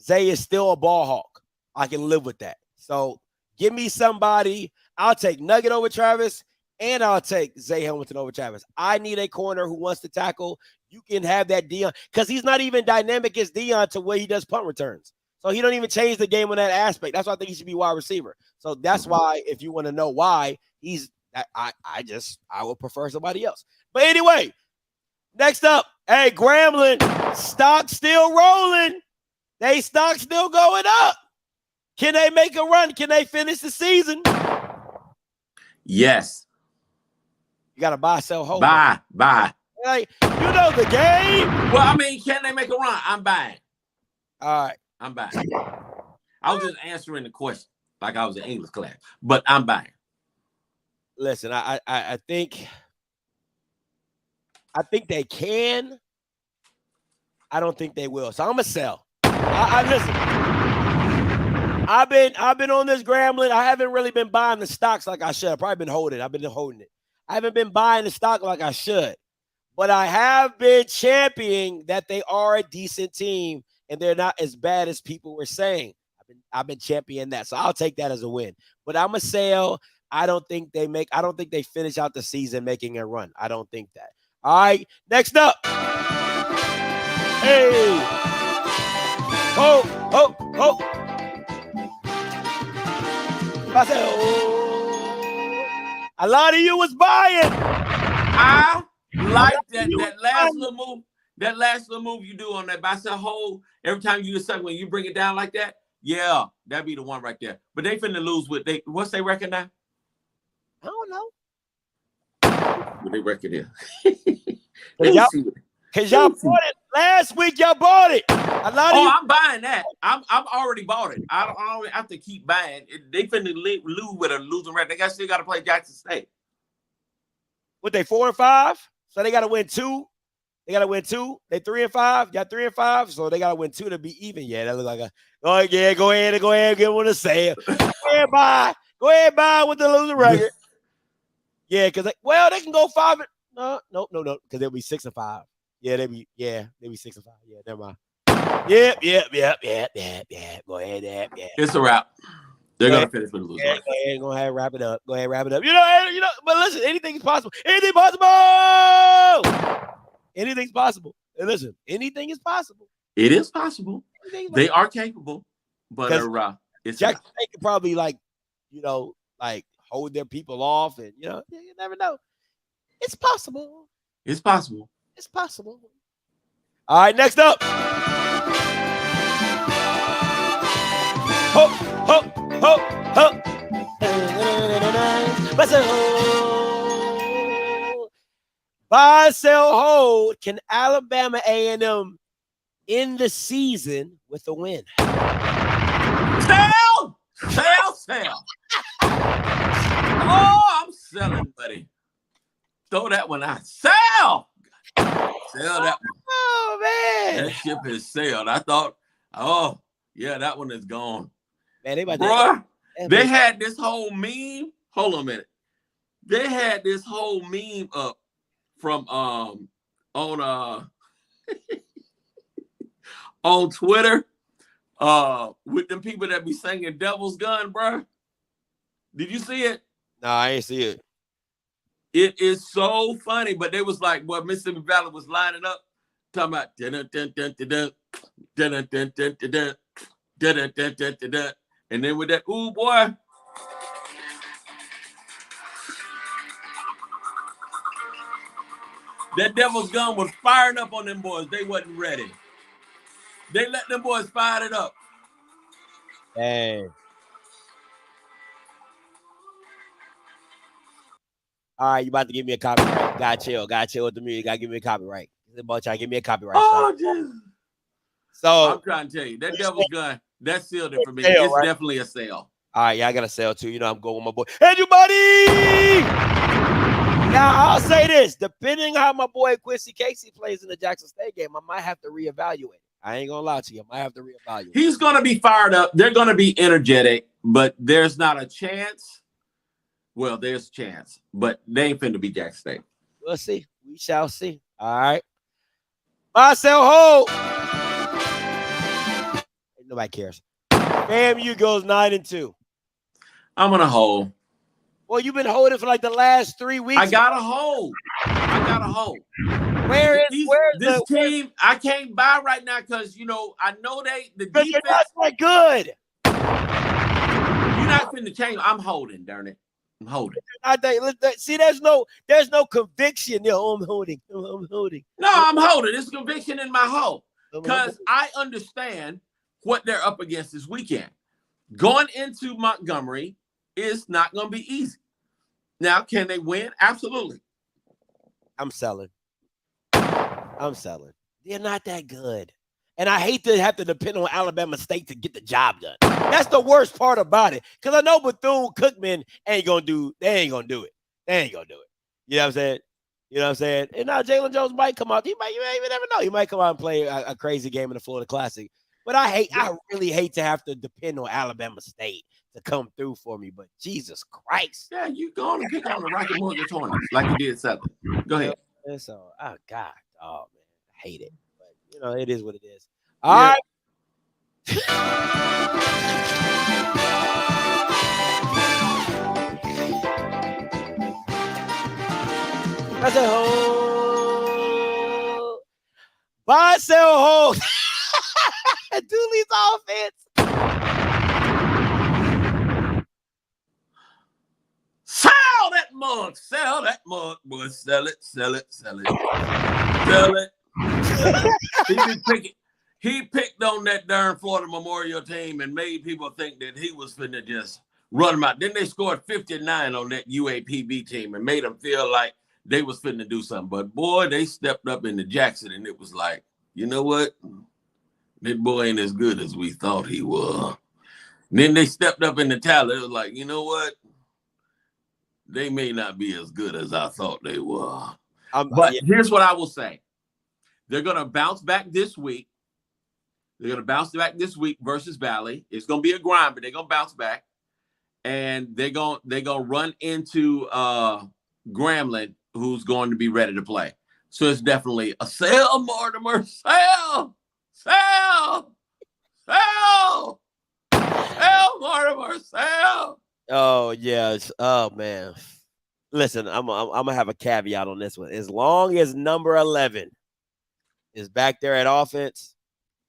Zay is still a ball hawk. I can live with that. So give me somebody. I'll take Nugget over Travis, and I'll take Zay Hamilton over Travis. I need a corner who wants to tackle. You can have that Dion, because he's not even dynamic as Dion to where he does punt returns. So he don't even change the game on that aspect. That's why I think he should be wide receiver. So that's why, if you want to know why, I would prefer somebody else. But anyway, next up, hey, Grambling, stock still rolling. They stock still going up. Can they make a run? Can they finish the season? Yes. You got to buy, sell, hold. Buy. Hey, you know the game. Well, I mean, can they make a run? I'm buying. All right. I'm buying. I was just answering the question like I was in English class, but I'm buying. Listen, I think they can. I don't think they will. So I'm gonna sell. Listen. I've been on this Grambling. I haven't really been buying the stocks like I should. I've probably been holding. I've been holding it. I haven't been buying the stock like I should, but I have been championing that they are a decent team and they're not as bad as people were saying. I've been championing that, so I'll take that as a win. But I'm a sell. I don't think they finish out the season making a run. I don't think that. All right, next up. Hey. Oh. I said, oh. A lot of you was buying. I like that last little move. That last little move you do on that buy sell hold, every time you decide when you bring it down like that, yeah, that'd be the one right there. But they finna lose with what's their record now? I don't know. What they record is. Cause y'all bought it last week. Y'all bought it. A lot of you. I'm buying that. I'm already bought it. I don't have to keep buying. They finna lose with a losing record. They still got to play Jackson State. What they 4-5? So they got to win 2. They got to win 2. They 3-5. Y'all 3-5. So they got to win 2 to be even. Yeah, that look like a. Oh yeah, go ahead, give one a sale. Go ahead, buy with the losing record. Yeah, because they can go 5. No, because they'll be 6-5. Yeah, they be 6-5. Yeah, never mind. Yep. Go ahead, yeah. It's a wrap. They're gonna finish with a loser. Yeah, go ahead, wrap it up. You know. But listen, anything is possible. Anything possible. Anything's possible. And listen, anything is possible. It is possible. They are capable, but it's Jackson State can probably hold their people off, and you never know. It's possible. It's possible. It's possible. All right, next up. Ho, ho, ho, ho. Buy, sell, hold. Can Alabama A&M end the season with a win? Sell. Oh, I'm selling, buddy. Throw that one out. Sell that one. Oh, man. That ship is sailed. I thought, that one is gone. Man, they had this whole meme. Hold on a minute. They had this whole meme up from on Twitter with them people that be singing Devil's Gun, bro. Did you see it? No, I ain't see it. It is so funny, but they was like, what Mississippi Valley was lining up, talking about and then with that, ooh boy. That Devil's Gun was firing up on them boys. They wasn't ready. They let them boys fire it up. Hey. All right, you about to give me a copyright. Gotta chill with the music. Gotta give me a copyright. About y'all give me a copyright. So I'm trying to tell you, that Devil's Gun, that sealed it for me. It's definitely a sale. All right, yeah, I got a sale too. I'm going with my boy. Hey, you buddy! Now, I'll say this. Depending on how my boy Quincy Casey plays in the Jackson State game, I might have to reevaluate. I ain't going to lie to you. I might have to reevaluate. He's going to be fired up. They're going to be energetic, but there's not a chance. Well, there's a chance, but they ain't finna be Jackson State. We'll see. We shall see. All right. Marcel Holt. Nobody cares. FAMU goes 9-2. I'm gonna hold. Well, you've been holding for like the last 3 weeks. I gotta hold. Where's this team? I can't buy right now because I know the defense. You're not that good. You're not finna change. I'm holding, darn it. I'm holding. See, there's no conviction there. I'm holding. No, I'm holding. There's conviction in my hold because I understand what they're up against this weekend. Going into Montgomery is not going to be easy. Now, can they win? Absolutely. I'm selling. They're not that good. And I hate to have to depend on Alabama State to get the job done. That's the worst part about it. Because I know Bethune-Cookman ain't going to do it. You know what I'm saying? And now Jalen Jones might come out. You may never know. He might come out and play a crazy game in the Florida Classic. But I really hate to have to depend on Alabama State to come through for me. But Jesus Christ. Yeah, you go and pick on the Rocket Mortgage Hornets like you did Southern. Go ahead. And so, oh God. Oh, man. I hate it. But, it is what it is. All right. That's a hold. Buy, sell, hold. Dooley's offense. Sell that mug, boy. Sell it. He picked on that darn Florida Memorial team and made people think that he was finna just run them out. Then they scored 59 on that UAPB team and made them feel like they was fitting to do something. But boy, they stepped up into Jackson, and it was like, you know what? That boy ain't as good as we thought he was. And then they stepped up into Tyler. It was like, you know what? They may not be as good as I thought they were. But here's what I will say. They're going to bounce back this week. They're going to bounce back this week versus Valley. It's going to be a grind, but they're going to bounce back. And they're going to run into Grambling, who's going to be ready to play. So it's definitely a sell, Mortimer. Sell, Mortimer, sell. Oh, yes. Oh, man. Listen, I'm going to have a caveat on this one. As long as number 11 is back there at offense,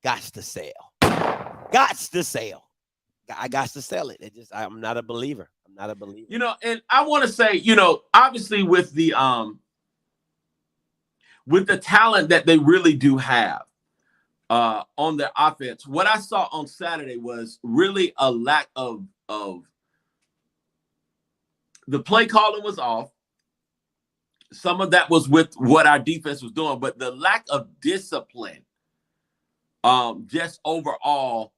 gots to sell. Gots to sell. I got to sell it. I'm not a believer. I'm not a believer. You know, and I want to say, you know, obviously with the talent that they really do have on their offense, what I saw on Saturday was really a lack of the play calling was off. Some of that was with what our defense was doing, but the lack of discipline, just overall,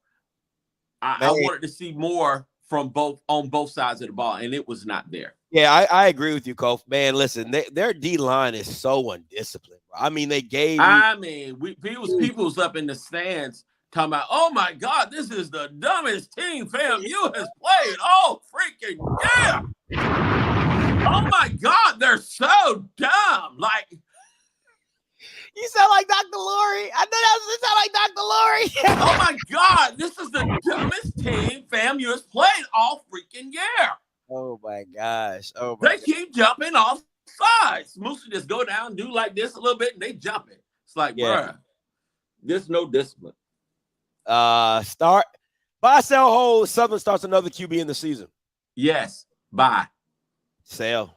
I wanted to see more from on both sides of the ball, and it was not there. Yeah, I agree with you, Kof. Man, listen, their D line is so undisciplined. I mean, they gave. People was up in the stands talking about, oh my God, this is the dumbest team FAMU has played all freaking yeah. Oh my God, they're so dumb. Like, you sound like Dr. Lori. I know that sound like Dr. Lori. Oh my God, this is the dumbest team FAMU has played all freaking year. Oh my gosh. They keep jumping off sides. Moose just go down, do like this a little bit, and they jump it. It's like, bruh, there's no discipline. Buy, sell, hold. Southern starts another QB in the season. Yes. Buy. Sell.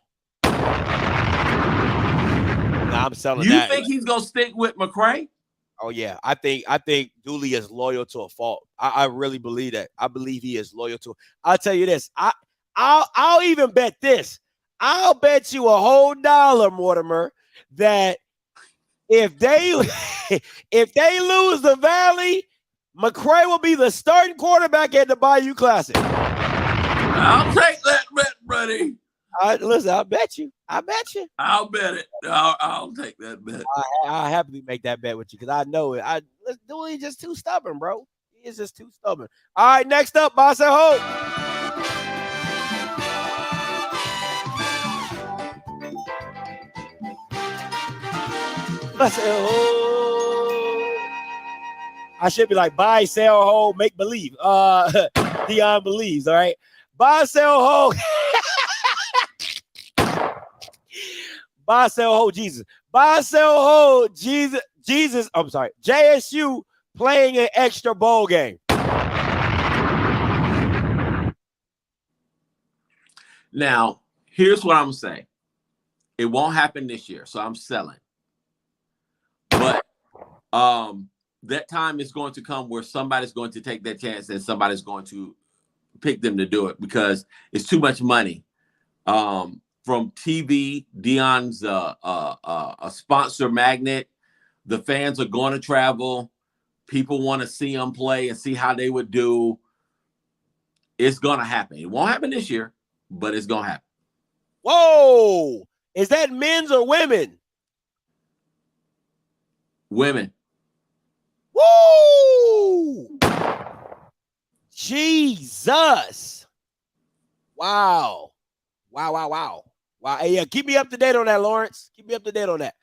I'm selling you that. You think he's gonna stick with McCray? Oh yeah, I think Dooley is loyal to a fault. I really believe that. I believe he is loyal to. I'll tell you this. I'll even bet this. I'll bet you a whole $1, Mortimer, that if they lose the Valley, McCray will be the starting quarterback at the Bayou Classic. I'll take that bet, buddy. Listen, I'll bet you. I'll bet it. I'll take that bet. I'll happily make that bet with you because I know it. Dooley's just too stubborn, bro. He is just too stubborn. All right, next up, Boss and Hope. I should be like buy, sell, hold, make believe. Dion believes, all right. Buy, sell, hold. Buy, sell, hold, Jesus. Buy, sell, hold, Jesus. I'm sorry. JSU playing an extra bowl game. Now, here's what I'm saying. It won't happen this year, so I'm selling. But that time is going to come where somebody's going to take that chance and somebody's going to pick them to do it because it's too much money. From TV, Dion's a sponsor magnet. The fans are going to travel. People want to see them play and see how they would do. It's going to happen. It won't happen this year, but it's going to happen. Whoa! Is that men's or women? Women. Woo! Jesus! Wow! Wow! Hey, yeah, keep me up to date on that, Lawrence. Keep me up to date on that.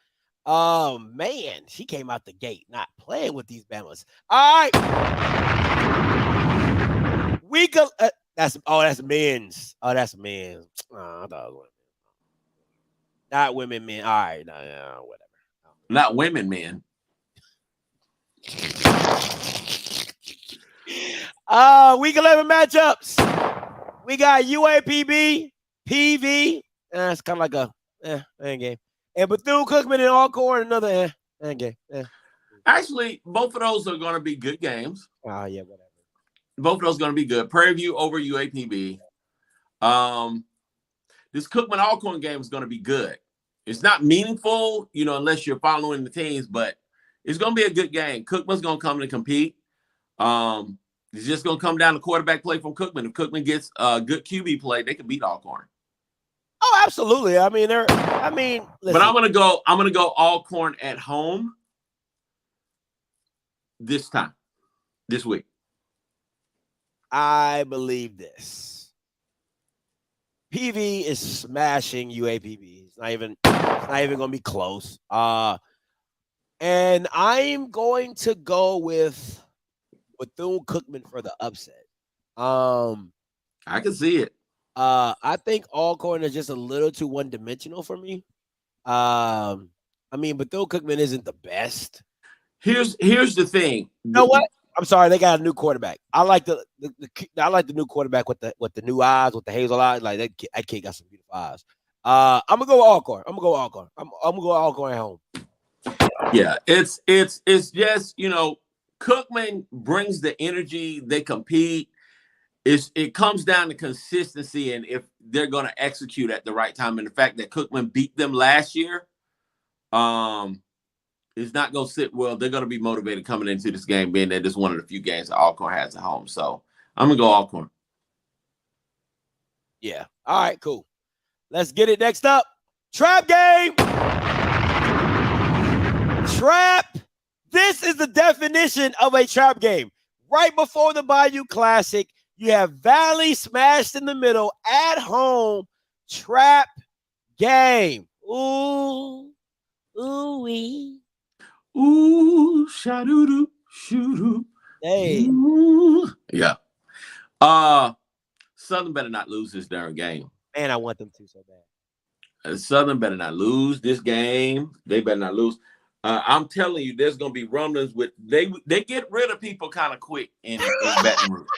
Man, she came out the gate not playing with these Bamas. All right. That's men's. Oh, that's men's. I thought it was women. Not women, men. All right, no, whatever. Not women, men. Week 11 matchups. We got UAPB, PV. It's kind of like a game. And Bethune-Cookman and Alcorn, another game. Actually, both of those are going to be good games. Oh, yeah, whatever. Both of those are going to be good. Prairie View over UAPB. This Cookman-Alcorn game is going to be good. It's not meaningful, you know, unless you're following the teams, but it's going to be a good game. Cookman's going to come and compete. It's just going to come down to quarterback play from Cookman. If Cookman gets good QB play, they can beat Alcorn. Oh, absolutely. I mean, listen. But I'm gonna go Alcorn at home this week. I believe this. PV is smashing UAPB. It's not even gonna be close. And I'm going to go with Bethune-Cookman for the upset. I can see it. I think Alcorn is just a little too one-dimensional for me. I mean, Bethune-Cookman isn't the best. Here's the thing. You know what? I'm sorry, they got a new quarterback. I like the new quarterback with the new eyes, with the hazel eyes. Like that kid got some beautiful eyes. I'm gonna go Alcorn. I'm gonna go Alcorn at home. Yeah, it's just, you know, Cookman brings the energy. They compete. It comes down to consistency and if they're going to execute at the right time. And the fact that Cookman beat them last year is not going to sit well. They're going to be motivated coming into this game, being that it's one of the few games that Alcorn has at home. So I'm going to go Alcorn. Yeah. All right, cool. Let's get it. Next up, trap game. Trap. This is the definition of a trap game. Right before the Bayou Classic, you have Valley smashed in the middle at home. Trap game. Ooh, ooh-wee. Ooh, shadoo, shoo. Hey. Ooh. Yeah. Southern better not lose this darn game. Man, I want them to so bad. Southern better not lose this game. They better not lose. I'm telling you, there's gonna be rumblings with they get rid of people kind of quick in Baton Rouge.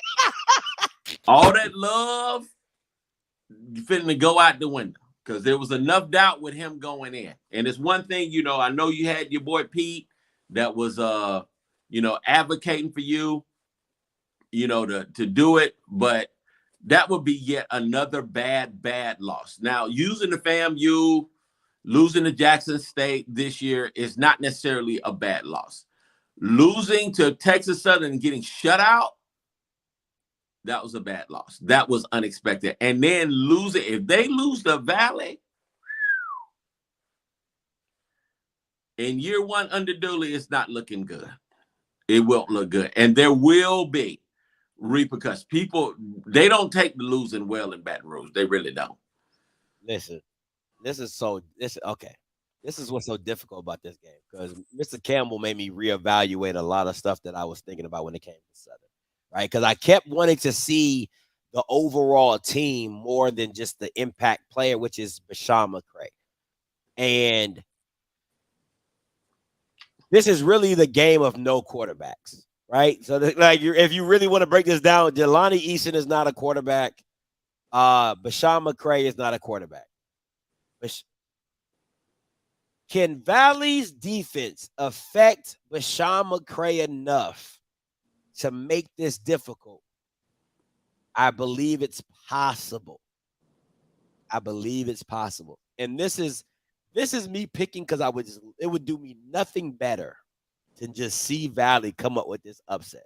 All that love finna go out the window because there was enough doubt with him going in. And it's one thing, you know, I know you had your boy Pete that was you know, advocating for you, you know, to do it, but that would be yet another bad loss. Now, using the FAMU, losing to Jackson State this year is not necessarily a bad loss. Losing to Texas Southern and getting shut out, that was a bad loss. That was unexpected. And then losing, if they lose the Valley in year one under Dooley, it's not looking good. It won't look good. And there will be repercussions. People, they don't take the losing well in Baton Rouge. They really don't. Listen, this is what's so difficult about this game because Mr. Campbell made me reevaluate a lot of stuff that I was thinking about when it came to Southern, right? Because I kept wanting to see the overall team more than just the impact player, which is Bashawn McCray. And this is really the game of no quarterbacks, right? So, if you really want to break this down, Jelani Easton is not a quarterback. Bashawn McCray is not a quarterback. Can Valley's defense affect Bashawn McCray enough to make this difficult? I believe it's possible. And this is me picking because it would do me nothing better than just see Valley come up with this upset.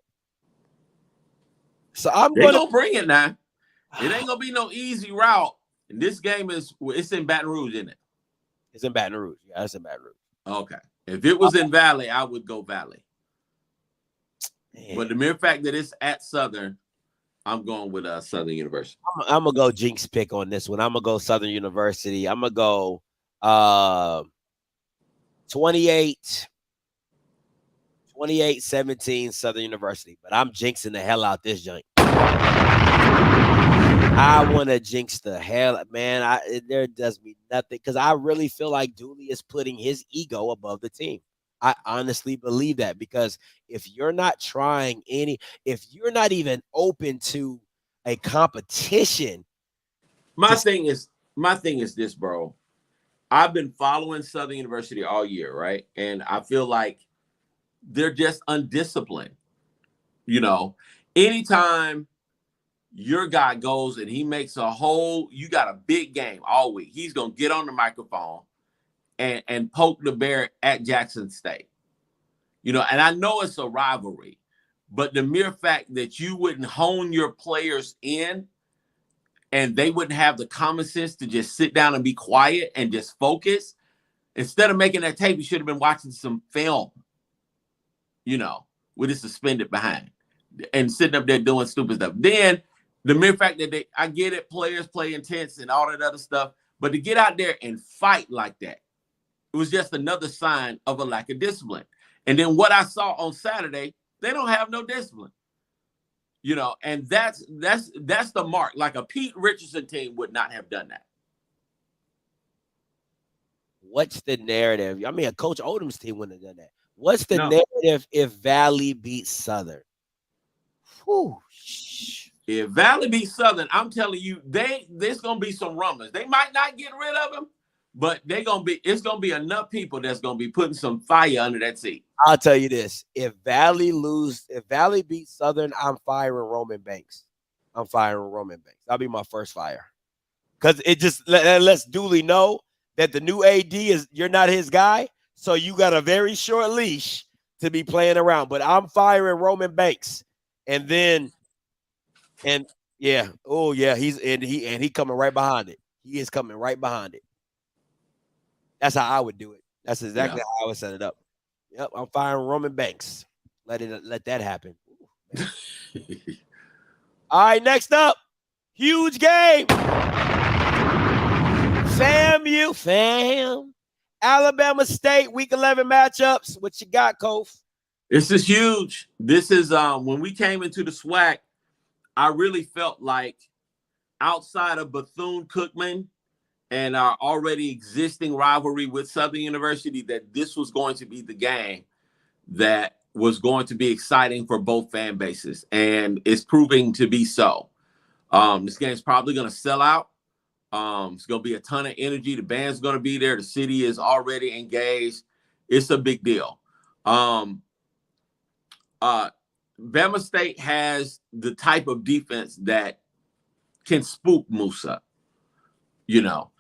So They're gonna bring it now. It ain't gonna be no easy route. And this game it's in Baton Rouge, isn't it? It's in Baton Rouge. Yeah, it's in Baton Rouge. Okay. If it was in Valley, I would go Valley. Man. But the mere fact that it's at Southern, I'm going with Southern University. I'm going to go jinx pick on this one. I'm going to go Southern University. I'm going to go 28-17 Southern University. But I'm jinxing the hell out this joint. I want to jinx the hell, man. There does me nothing because I really feel like Dooley is putting his ego above the team. I honestly believe that because if you're not trying if you're not even open to a competition, my thing is this, bro. I've been following Southern University all year, right? And I feel like they're just undisciplined. You know, anytime your guy goes and he makes you got a big game all week. He's going to get on the microphone and poke the bear at Jackson State. You know, and I know it's a rivalry, but the mere fact that you wouldn't hone your players in and they wouldn't have the common sense to just sit down and be quiet and just focus, instead of making that tape, you should have been watching some film, you know, with it suspended behind and sitting up there doing stupid stuff. Then the mere fact that I get it, players play intense and all that other stuff, but to get out there and fight like that, it was just another sign of a lack of discipline. And then what I saw on Saturday, they don't have no discipline, you know, and that's the mark. Like a Pete Richardson team would not have done that. What's the narrative? I mean, a Coach Odom's team wouldn't have done that. What's the No. narrative if Valley beats Southern? Whew. If Valley beats Southern, I'm telling you, there's gonna be some rumblings. They might not get rid of him, but it's gonna be enough people that's gonna be putting some fire under that seat. I'll tell you this: if Valley beats Southern, I'm firing Roman Banks. That'll be my first fire, because it just let's duly know that the new AD you're not his guy, so you got a very short leash to be playing around. But I'm firing Roman Banks, and yeah, oh yeah, he coming right behind it. He is coming right behind it. That's how I would do it. That's exactly how I would set it up. Yep, I'm firing Roman Banks. Let that happen. All right, next up, huge game. Fam. Alabama State, Week 11 matchups. What you got, Kof? This is huge. This is when we came into the SWAC, I really felt like outside of Bethune-Cookman and our already existing rivalry with Southern University, that this was going to be the game that was going to be exciting for both fan bases, and it's proving to be so. This game is probably going to sell out. It's going to be a ton of energy. The band's going to be there. The city is already engaged. It's a big deal. Bama State has the type of defense that can spook Musa. You know,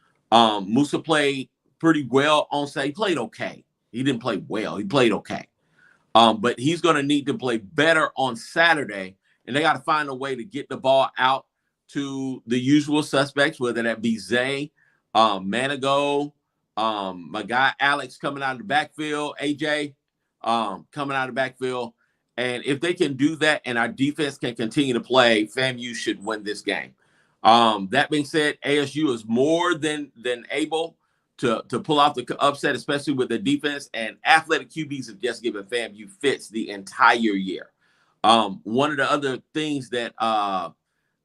Musa played pretty well on Saturday. He played okay. He didn't play well. He played okay. But he's going to need to play better on Saturday, and they got to find a way to get the ball out to the usual suspects, whether that be Zay, Manigo, my guy Alex coming out of the backfield, AJ coming out of the backfield. And if they can do that and our defense can continue to play, FAMU should win this game. That being said, ASU is more than able to pull off the upset, especially with the defense, and athletic QBs have just given FAMU fits the entire year. One of the other things that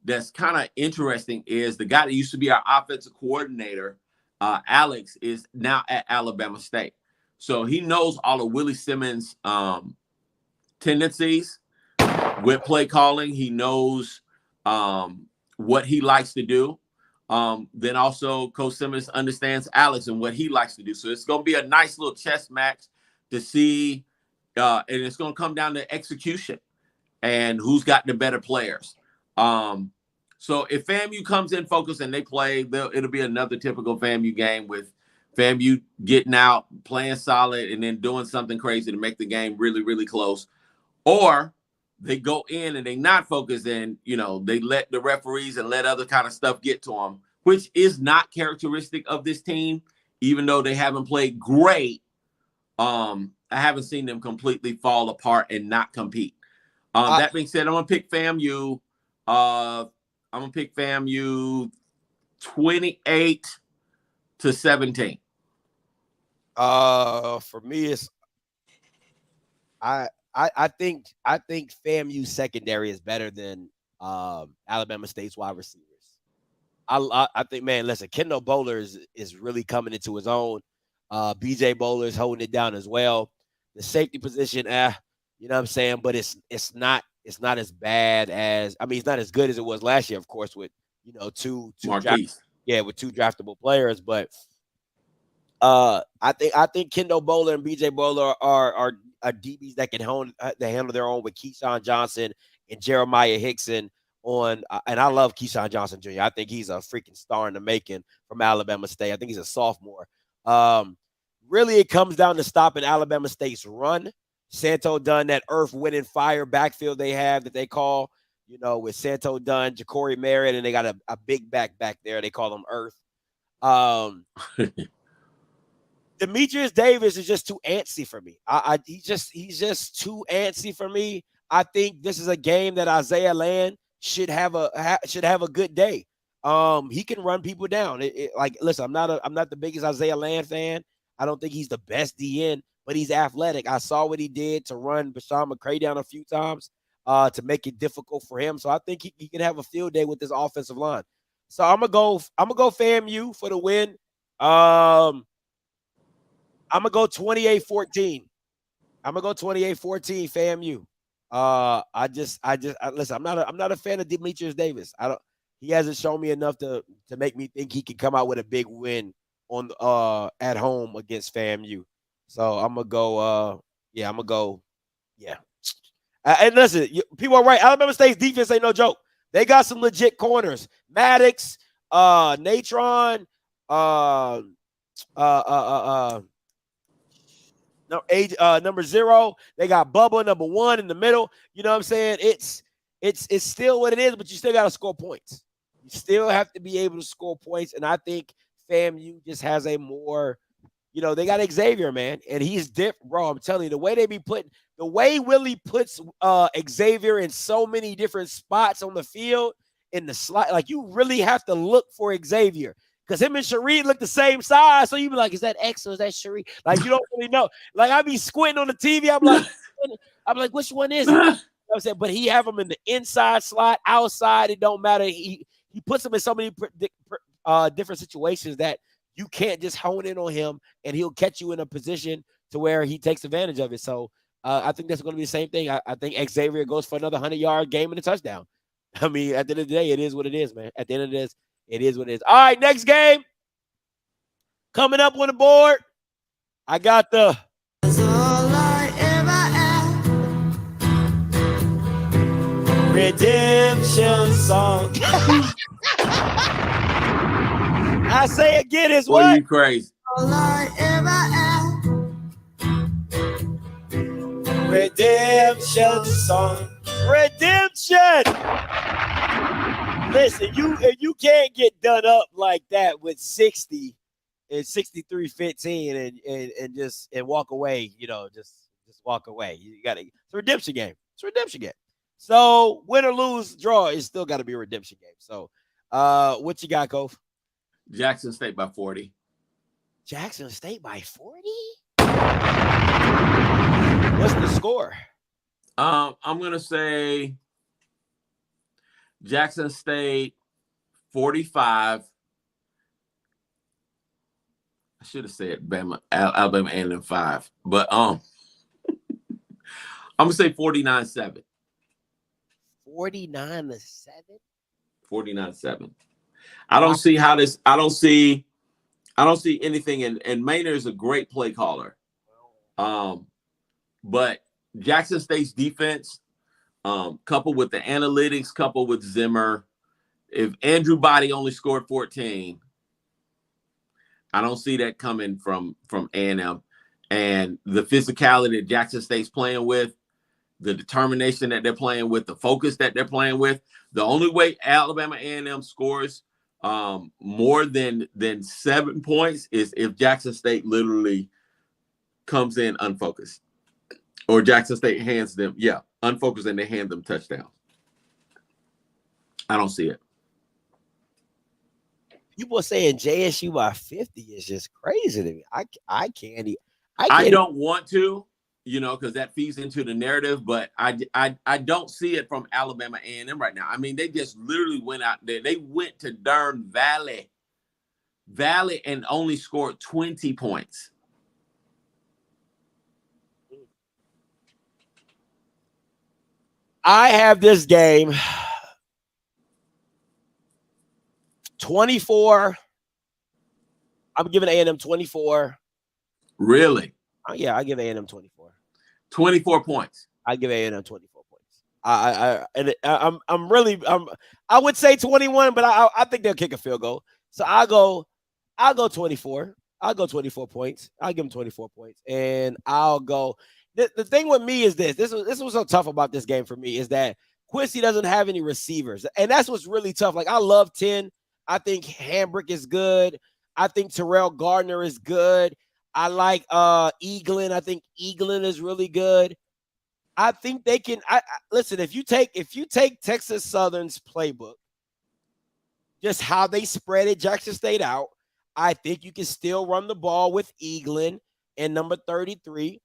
that's kind of interesting is the guy that used to be our offensive coordinator, Alex, is now at Alabama State. So he knows all of Willie Simmons' tendencies with play calling. He knows what he likes to do. Then also Coach Simmons understands Alex and what he likes to do. So it's going to be a nice little chess match to see, and it's going to come down to execution and who's got the better players. So if FAMU comes in focused and they play, it'll be another typical FAMU game with FAMU getting out, playing solid, and then doing something crazy to make the game really, really close. Or they go in and they not focused, and they let the referees and let other kind of stuff get to them, which is not characteristic of this team. Even though they haven't played great, I haven't seen them completely fall apart and not compete. That being said, I'm gonna pick FAMU. I'm gonna pick FAMU 28-17. For me, it's I think FAMU secondary is better than Alabama State's wide receivers. I think, man, listen, Kendall Bowler is really coming into his own. BJ Bowler is holding it down as well. The safety position, you know what I'm saying, but it's not as bad as, I mean, it's not as good as it was last year, of course, with two draftable players. But I think Kendall Bowler and BJ Bowler are DBs that can handle their own with Keyshawn Johnson and Jeremiah Hickson and I love Keyshawn Johnson Jr. I think he's a freaking star in the making from Alabama State. I think he's a sophomore. really it comes down to stopping Alabama State's run. Santo Dunn, that earth, wind, and fire backfield they have that they call, with Santo Dunn, Ja'Cory Merritt, and they got a big back there. They call him Earth. Demetrius Davis is just too antsy for me. He's just too antsy for me. I think this is a game that Isaiah Land should have a good day. He can run people down. Listen, I'm not the biggest Isaiah Land fan. I don't think he's the best DN, but he's athletic. I saw what he did to run Bashawn McCray down a few times to make it difficult for him. So I think he can have a field day with this offensive line. So I'm gonna go FAMU for the win. I'm gonna go 28-14. I'm gonna go 28-14 FAMU. Listen, I'm not a fan of Demetrius Davis. He hasn't shown me enough to make me think he can come out with a big win on at home against FAMU. So I'm gonna go and listen, people are right. Alabama State's defense ain't no joke. They got some legit corners. Maddox, Natron, number 0. They got Bubba, number 1 in the middle. You know what I'm saying? It's still what it is, but you still got to score points. You still have to be able to score points, and I think FAMU just has a more, they got Xavier, man, and he's different, bro. I'm telling you, the way Willie puts Xavier in so many different spots on the field in the slide, like you really have to look for Xavier. Because him and Sheree look the same size. So you be like, is that X or is that Sheree? Like, you don't really know. Like, I be squinting on the TV. I'm like, which one is it? You know what I'm saying? But he have them in the inside slot, outside. It don't matter. He puts them in so many different situations that you can't just hone in on him, and he'll catch you in a position to where he takes advantage of it. So I think that's going to be the same thing. I think Xavier goes for another 100-yard game and a touchdown. I mean, at the end of the day, it is what it is, man. At the end of this, it is what it is. All right, next game. Coming up on the board, I got the redemption song. I say again, it's what? You crazy. All I ever had. Redemption song. Redemption. Listen, you can't get done up like that with 60 and 63-15 and just walk away, just walk away. It's a redemption game. It's a redemption game. So win or lose, draw, it's still got to be a redemption game. So what you got, Kof? Jackson State by 40. Jackson State by 40? What's the score? I'm gonna say Jackson State 45. I should have said Alabama A&M 5, but I'm gonna say 49-7. 49-7. 49-7. I don't see how this. I don't see anything. And Maynard is a great play caller. But Jackson State's defense, coupled with the analytics, coupled with Zimmer, if Andrew Body only scored 14, I don't see that coming from A&M. And the physicality that Jackson State's playing with, the determination that they're playing with, the focus that they're playing with, the only way Alabama A&M scores more than 7 points is if Jackson State literally comes in unfocused, or Jackson State hands them, unfocused, and they hand them touchdowns. I don't see it. People are saying JSU by 50 is just crazy to me. I can't. I don't want to, because that feeds into the narrative, but I don't see it from Alabama A&M right now. I mean, they just literally went out there. They went to Durham Valley and only scored 20 points. I have this game 24. I'm giving A&M 24. Really? Oh, yeah, I give A&M 24. 24 points. I give A&M 24 points. I would say 21, but I think they'll kick a field goal. So I'll go 24. I'll go 24 points. I'll give him 24 points, and I'll go. The thing with me is this was so tough about this game for me is that Quincy doesn't have any receivers, and that's what's really tough. Like, I love 10. I think Hambrick is good. I think Terrell Gardner is good. I like Eaglin. I think Eaglin is really good. I think they can. Listen. If you take Texas Southern's playbook, just how they spread it, Jackson State out, I think you can still run the ball with Eaglin and number 33.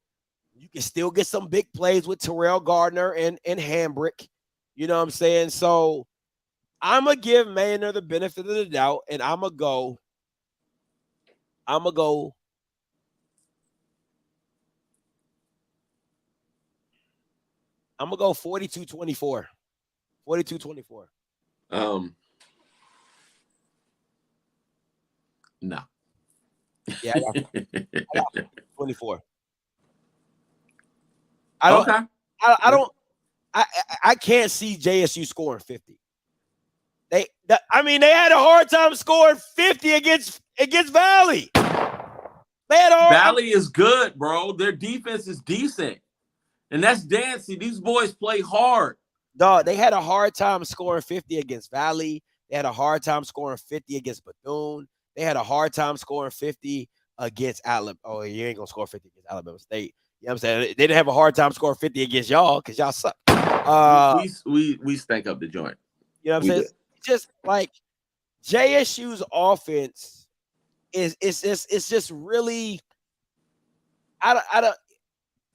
You can still get some big plays with Terrell Gardner and Hambrick. You know what I'm saying? So I'm gonna give Manor the benefit of the doubt, and I'm gonna go 42-24. 42-24. No. Yeah, I got 24. I can't see JSU scoring 50. They had a hard time scoring 50 against Valley. Valley is good, bro. Their defense is decent. And that's Dancy. These boys play hard. Dog, they had a hard time scoring 50 against Valley. They had a hard time scoring 50 against Bethune. They had a hard time scoring 50 against Alabama. Oh, you ain't going to score 50 against Alabama State. You know what I'm saying? They didn't have a hard time scoring 50 against y'all because y'all suck. We stank up the joint. You know what I'm saying? It's just like JSU's offense is just really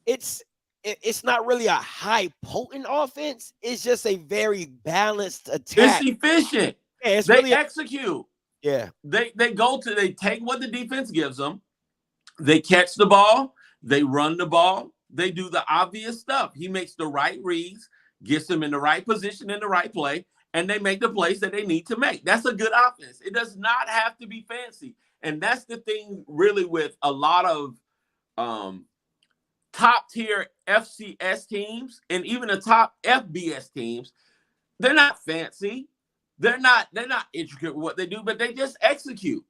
it's not really a high potent offense. It's just a very balanced attack. It's efficient. Yeah, they execute. Yeah. They take what the defense gives them. They catch the ball. They run the ball. They do the obvious stuff. He makes the right reads, gets them in the right position in the right play, and they make the plays that they need to make. That's a good offense. It does not have to be fancy. And that's the thing really with a lot of top tier FCS teams and even the top FBS teams. They're not fancy. They're not intricate with what they do, but they just execute.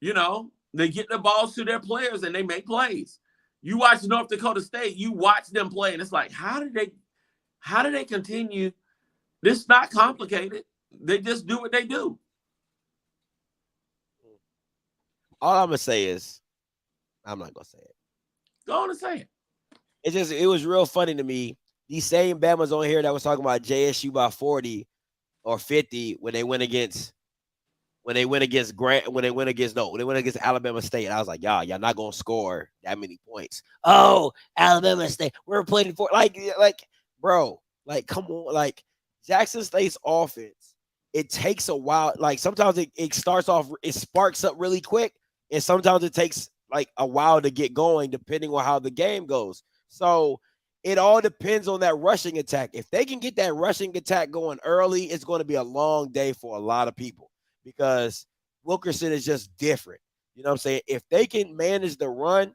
You know, they get the balls to their players and they make plays. You watch North Dakota State, you watch them play, and it's like, how did they continue? This is not complicated. They just do what they do. All I'm gonna say is, I'm not gonna say it. Go on and say it. It was real funny to me. These same Bama's on here that was talking about JSU by 40 or 50 when they went against Alabama State. And I was like, y'all not gonna score that many points. Oh, Alabama State, we're playing for like, bro, like, come on, like Jackson State's offense. It takes a while. Like sometimes it starts off, it sparks up really quick, and sometimes it takes like a while to get going, depending on how the game goes. So it all depends on that rushing attack. If they can get that rushing attack going early, it's going to be a long day for a lot of people because Wilkerson is just different. You know what I'm saying? If they can manage the run,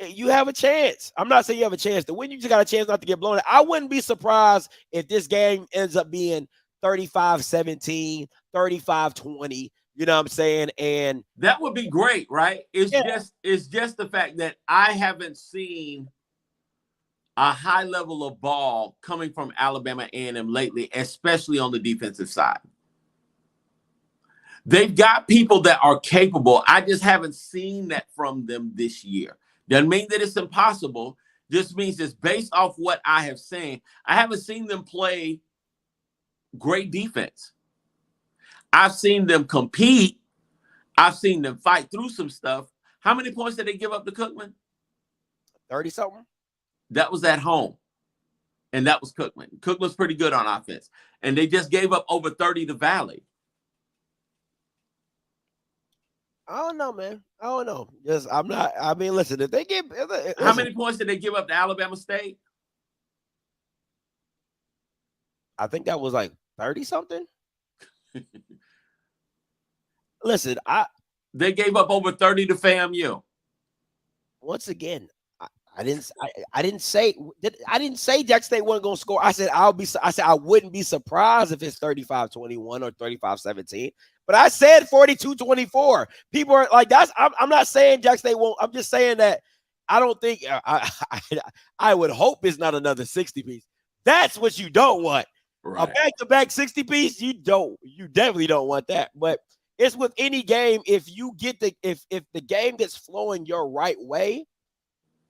you have a chance. I'm not saying you have a chance to win. You just got a chance not to get blown out. I wouldn't be surprised if this game ends up being 35-17, 35-20. You know what I'm saying? And that would be great, right? It's just the fact that I haven't seen a high level of ball coming from Alabama A&M lately, especially on the defensive side. They've got people that are capable. I just haven't seen that from them this year. Doesn't mean that it's impossible. Just means it's based off what I have seen. I haven't seen them play great defense. I've seen them compete. I've seen them fight through some stuff. How many points did they give up to Cookman? 30-something. That was at home. And that was Cookman. Cookman's pretty good on offense. And they just gave up over 30 to Valley. I don't know, man. I don't know. Listen, if they get how many points did they give up to Alabama State? I think that was like 30-something. Listen, they gave up over 30 to FAMU. Once again, I didn't say Jackson State wasn't going to score. I said I wouldn't be surprised if it's 35-21 or 35-17. But I said 42-24. People are like, I'm not saying Jackson State won't. I'm just saying that I don't think I would hope it's not another 60 piece. That's what you don't want. Right. A back-to-back 60 piece, you definitely don't want that. But it's with any game. If you get if the game gets flowing your right way,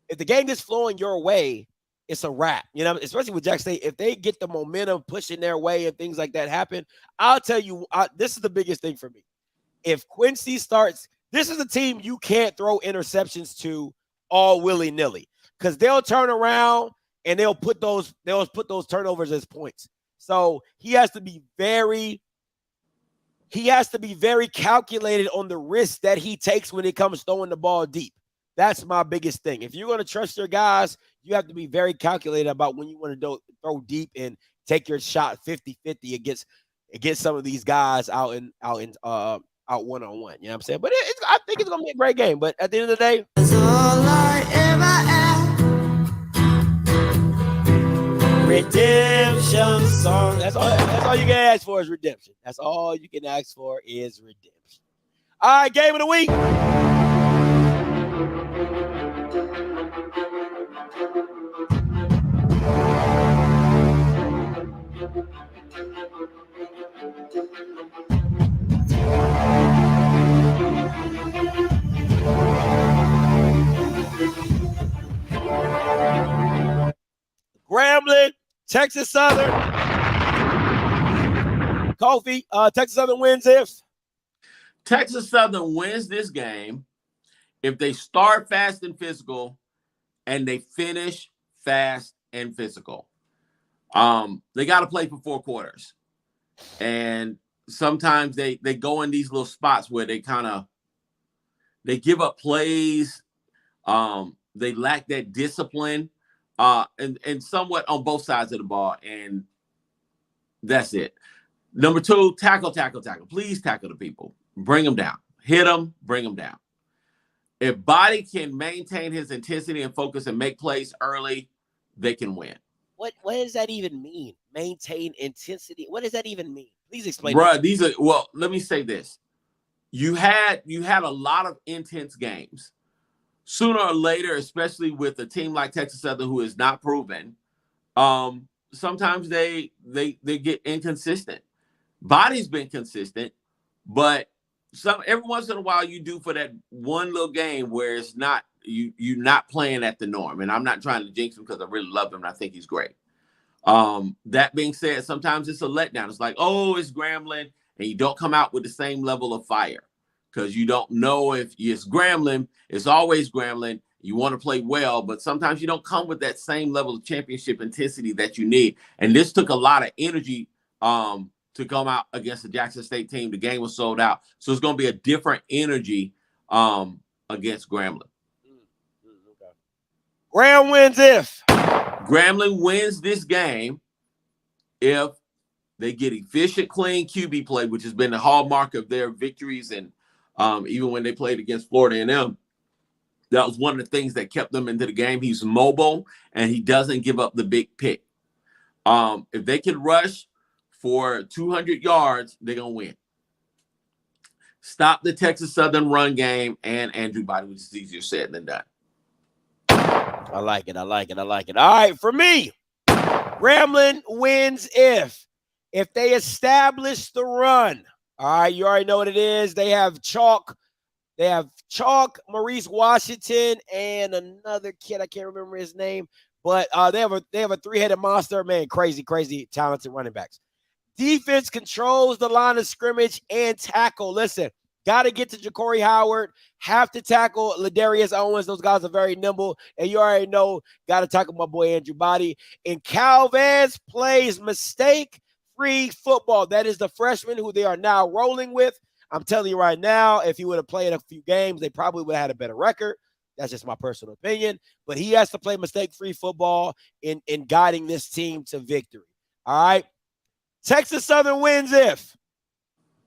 if the game gets flowing your way, it's a wrap. You know, especially with Jackson State, if they get the momentum pushing their way and things like that happen, I'll tell you, this is the biggest thing for me. If Quincy starts, this is a team you can't throw interceptions to all willy-nilly, because they'll turn around and they'll put those turnovers as points. So he has to be very calculated on the risk that he takes when it comes throwing the ball deep. That's my biggest thing. If you're going to trust your guys, you have to be very calculated about when you want to throw deep and take your shot 50-50 against some of these guys out one-on-one. You know what I'm saying? But I think it's going to be a great game. But at the end of the day, That's all I ever am. redemption song. That's all you can ask for is redemption. That's all you can ask for is redemption. All right, game of the week. Grambling, Texas Southern. Kofi, Texas Southern wins if Texas Southern wins this game if they start fast and physical and they finish fast and physical. They got to play for 4 quarters. And sometimes they go in these little spots where they give up plays. They lack that discipline. And somewhat on both sides of the ball, and that's it. Number 2, tackle. Please tackle the people. Bring them down. Hit them, bring them down. If Body can maintain his intensity and focus and make plays early, they can win. What does that even mean? Maintain intensity. What does that even mean? Please explain. Bruh, let me say this. You had a lot of intense games. Sooner or later, especially with a team like Texas Southern who is not proven, sometimes they get inconsistent. Body's been consistent, but every once in a while you do for that one little game where it's not you're not playing at the norm. And I'm not trying to jinx him because I really love him and I think he's great. That being said, sometimes it's a letdown. It's like, oh, it's Grambling, and you don't come out with the same level of fire. Because you don't know if it's Grambling, it's always Grambling. You want to play well, but sometimes you don't come with that same level of championship intensity that you need. And this took a lot of energy to come out against the Jackson State team. The game was sold out. So it's going to be a different energy against Grambling. Okay. Graham wins if Grambling wins this game if they get efficient, clean QB play, which has been the hallmark of their victories. And even when they played against Florida A&M, that was one of the things that kept them into the game. He's mobile and he doesn't give up the big pick. If they can rush for 200 yards, they're going to win. Stop the Texas Southern run game and Andrew Body, which is easier said than done. I like it. All right, for me, Grambling wins if they establish the run. All right, you already know what it is. They have Chalk, Maurice Washington, and another kid. I can't remember his name, but they have a 3-headed monster. Man, crazy, talented running backs. Defense controls the line of scrimmage and tackle. Listen, got to get to Ja'Cory Howard. Have to tackle Ladarius Owens. Those guys are very nimble, and you already know. Got to tackle my boy Andrew Body. And Cal Vance plays mistake-free football. That is the freshman who they are now rolling with. I'm telling you right now, if he would have played a few games, they probably would have had a better record. That's just my personal opinion. But he has to play mistake-free football in guiding this team to victory. All right? Texas Southern wins if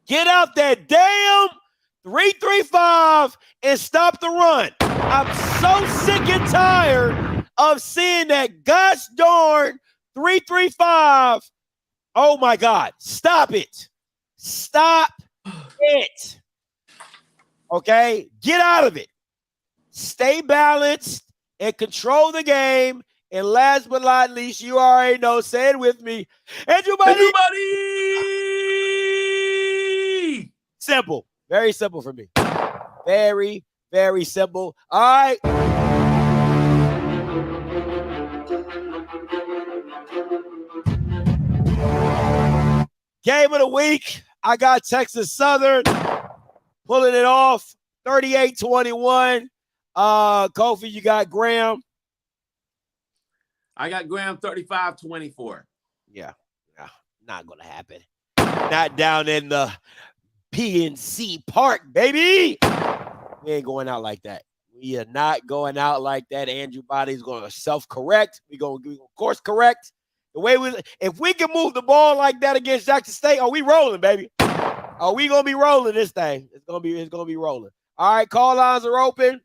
get out that damn 3-3-5 and stop the run. I'm so sick and tired of seeing that gosh darn 3-3-5. Oh, my God. Stop it. Stop it. Okay? Get out of it. Stay balanced and control the game. And last but not least, you already know, say it with me. Everybody. Simple. Very simple for me. Very, very simple. All right. Game of the week. I got Texas Southern pulling it off 38-21. Kofi, you got Graham. I got Graham 35-24. Yeah, not going to happen. Not down in the PNC Park, baby. We ain't going out like that. We are not going out like that. Andrew Body's going to self-correct. We're going to course correct. The way if we can move the ball like that against Jackson State, we rolling, baby. We gonna be rolling this thing. It's gonna be rolling. All right, call lines are open.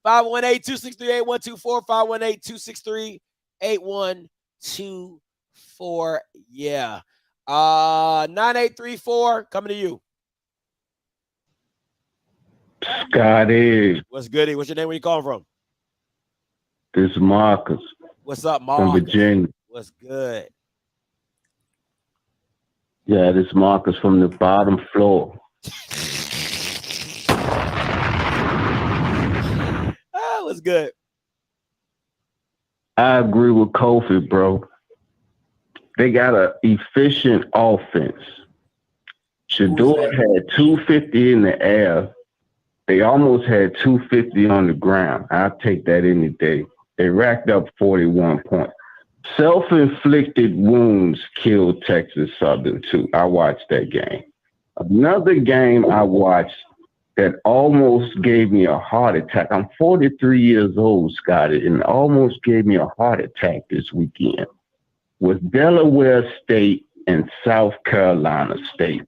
518-263-8124, 518-263-8124. Yeah. 9834 coming to you. Scotty. What's goody? What's your name? Where you calling from? This is Marcus. What's up, From Marcus? Virginia. What's good? Yeah, this is Marcus from the bottom floor. What's good? I agree with Kofi, bro. They got an efficient offense. Shador had 250 in the air. They almost had 250 on the ground. I'll take that any day. They racked up 41 points. Self-inflicted wounds killed Texas Southern, too. I watched that game. Another game I watched that almost gave me a heart attack. I'm 43 years old, Scotty, and almost gave me a heart attack this weekend was Delaware State and South Carolina State.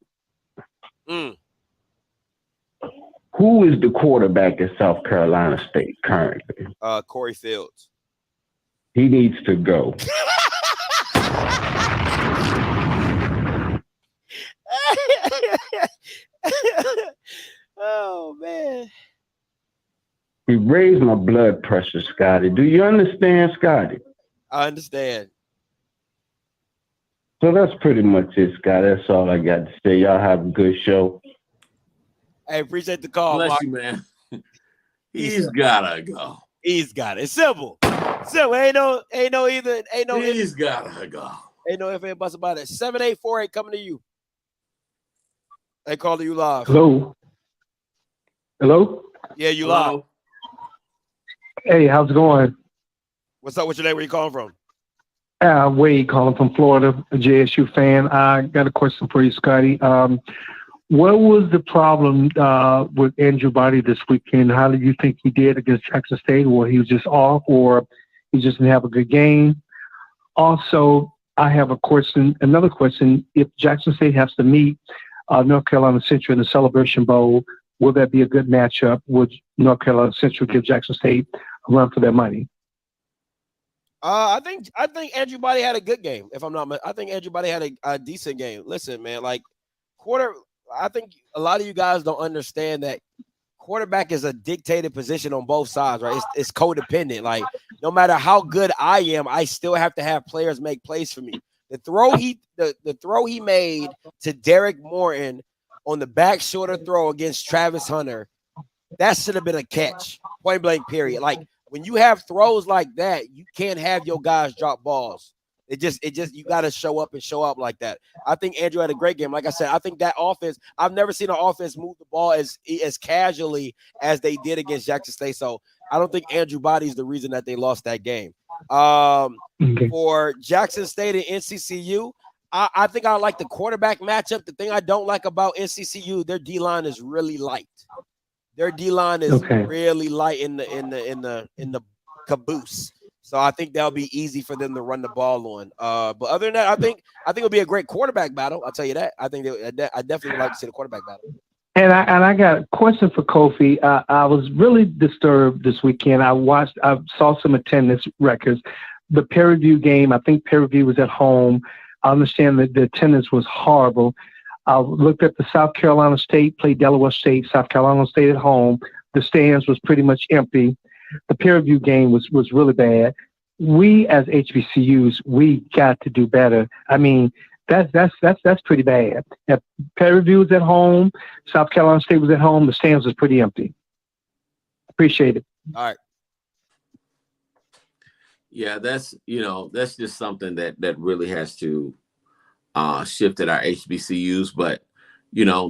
Who is the quarterback at South Carolina State currently? Corey Fields. He needs to go. Oh, man. He raised my blood pressure, Scotty. Do you understand, Scotty? I understand. So that's pretty much it, Scotty. That's all I got to say. Y'all have a good show. Hey, appreciate the call, Bless Mark. you, man. He's gotta go. He's got it. It's simple. Simple. He's gotta go. Ain't no if ain't buts about it. 7848 coming to you. They call you live. Hello. Hello. Yeah, you live. Hey, how's it going? What's up with your name? Where you calling from? Wade calling from Florida, a JSU fan. I got a question for you, Scotty. What was the problem with Andrew Body this weekend? How did you think he did against Jackson State? Or he was just off, or he just didn't have a good game? Also, I have another question. If Jackson State has to meet North Carolina Central in the Celebration Bowl, will that be a good matchup? Would North Carolina Central give Jackson State a run for their money? I think Andrew Body had a good game. If I'm not, I think Andrew Body had a decent game. Listen, man, I think a lot of you guys don't understand that quarterback is a dictated position on both sides, right? It's codependent. Like, no matter how good I am, I still have to have players make plays for me. The throw he made to Derek Morton on the back shoulder throw against Travis Hunter, that should have been a catch. Point blank, period. Like, when you have throws like that, you can't have your guys drop balls. It just you got to show up like that. I think Andrew had a great game. Like I said, I think that offense, I've never seen an offense move the ball as casually as they did against Jackson State. So I don't think Andrew Body is the reason that they lost that game. For Jackson State and NCCU, I think I like the quarterback matchup. The thing I don't like about NCCU, their D-line is really light. Their D-line is really light in the caboose. So I think that'll be easy for them to run the ball on. But other than that, I think it'll be a great quarterback battle. I'll tell you that. I definitely would like to see the quarterback battle. And I got a question for Kofi. I was really disturbed this weekend. I saw some attendance records. The Perry View game, I think Perry View was at home. I understand that the attendance was horrible. I looked at the South Carolina State, played Delaware State, South Carolina State at home. The stands was pretty much empty. The peer review game was really bad. We as HBCUs, we got to do better. I mean, that's pretty bad. If peer review was at home, South Carolina State was at home, the stands was pretty empty. Appreciate it. All right. Yeah, that's just something that really has to shift at our HBCUs. But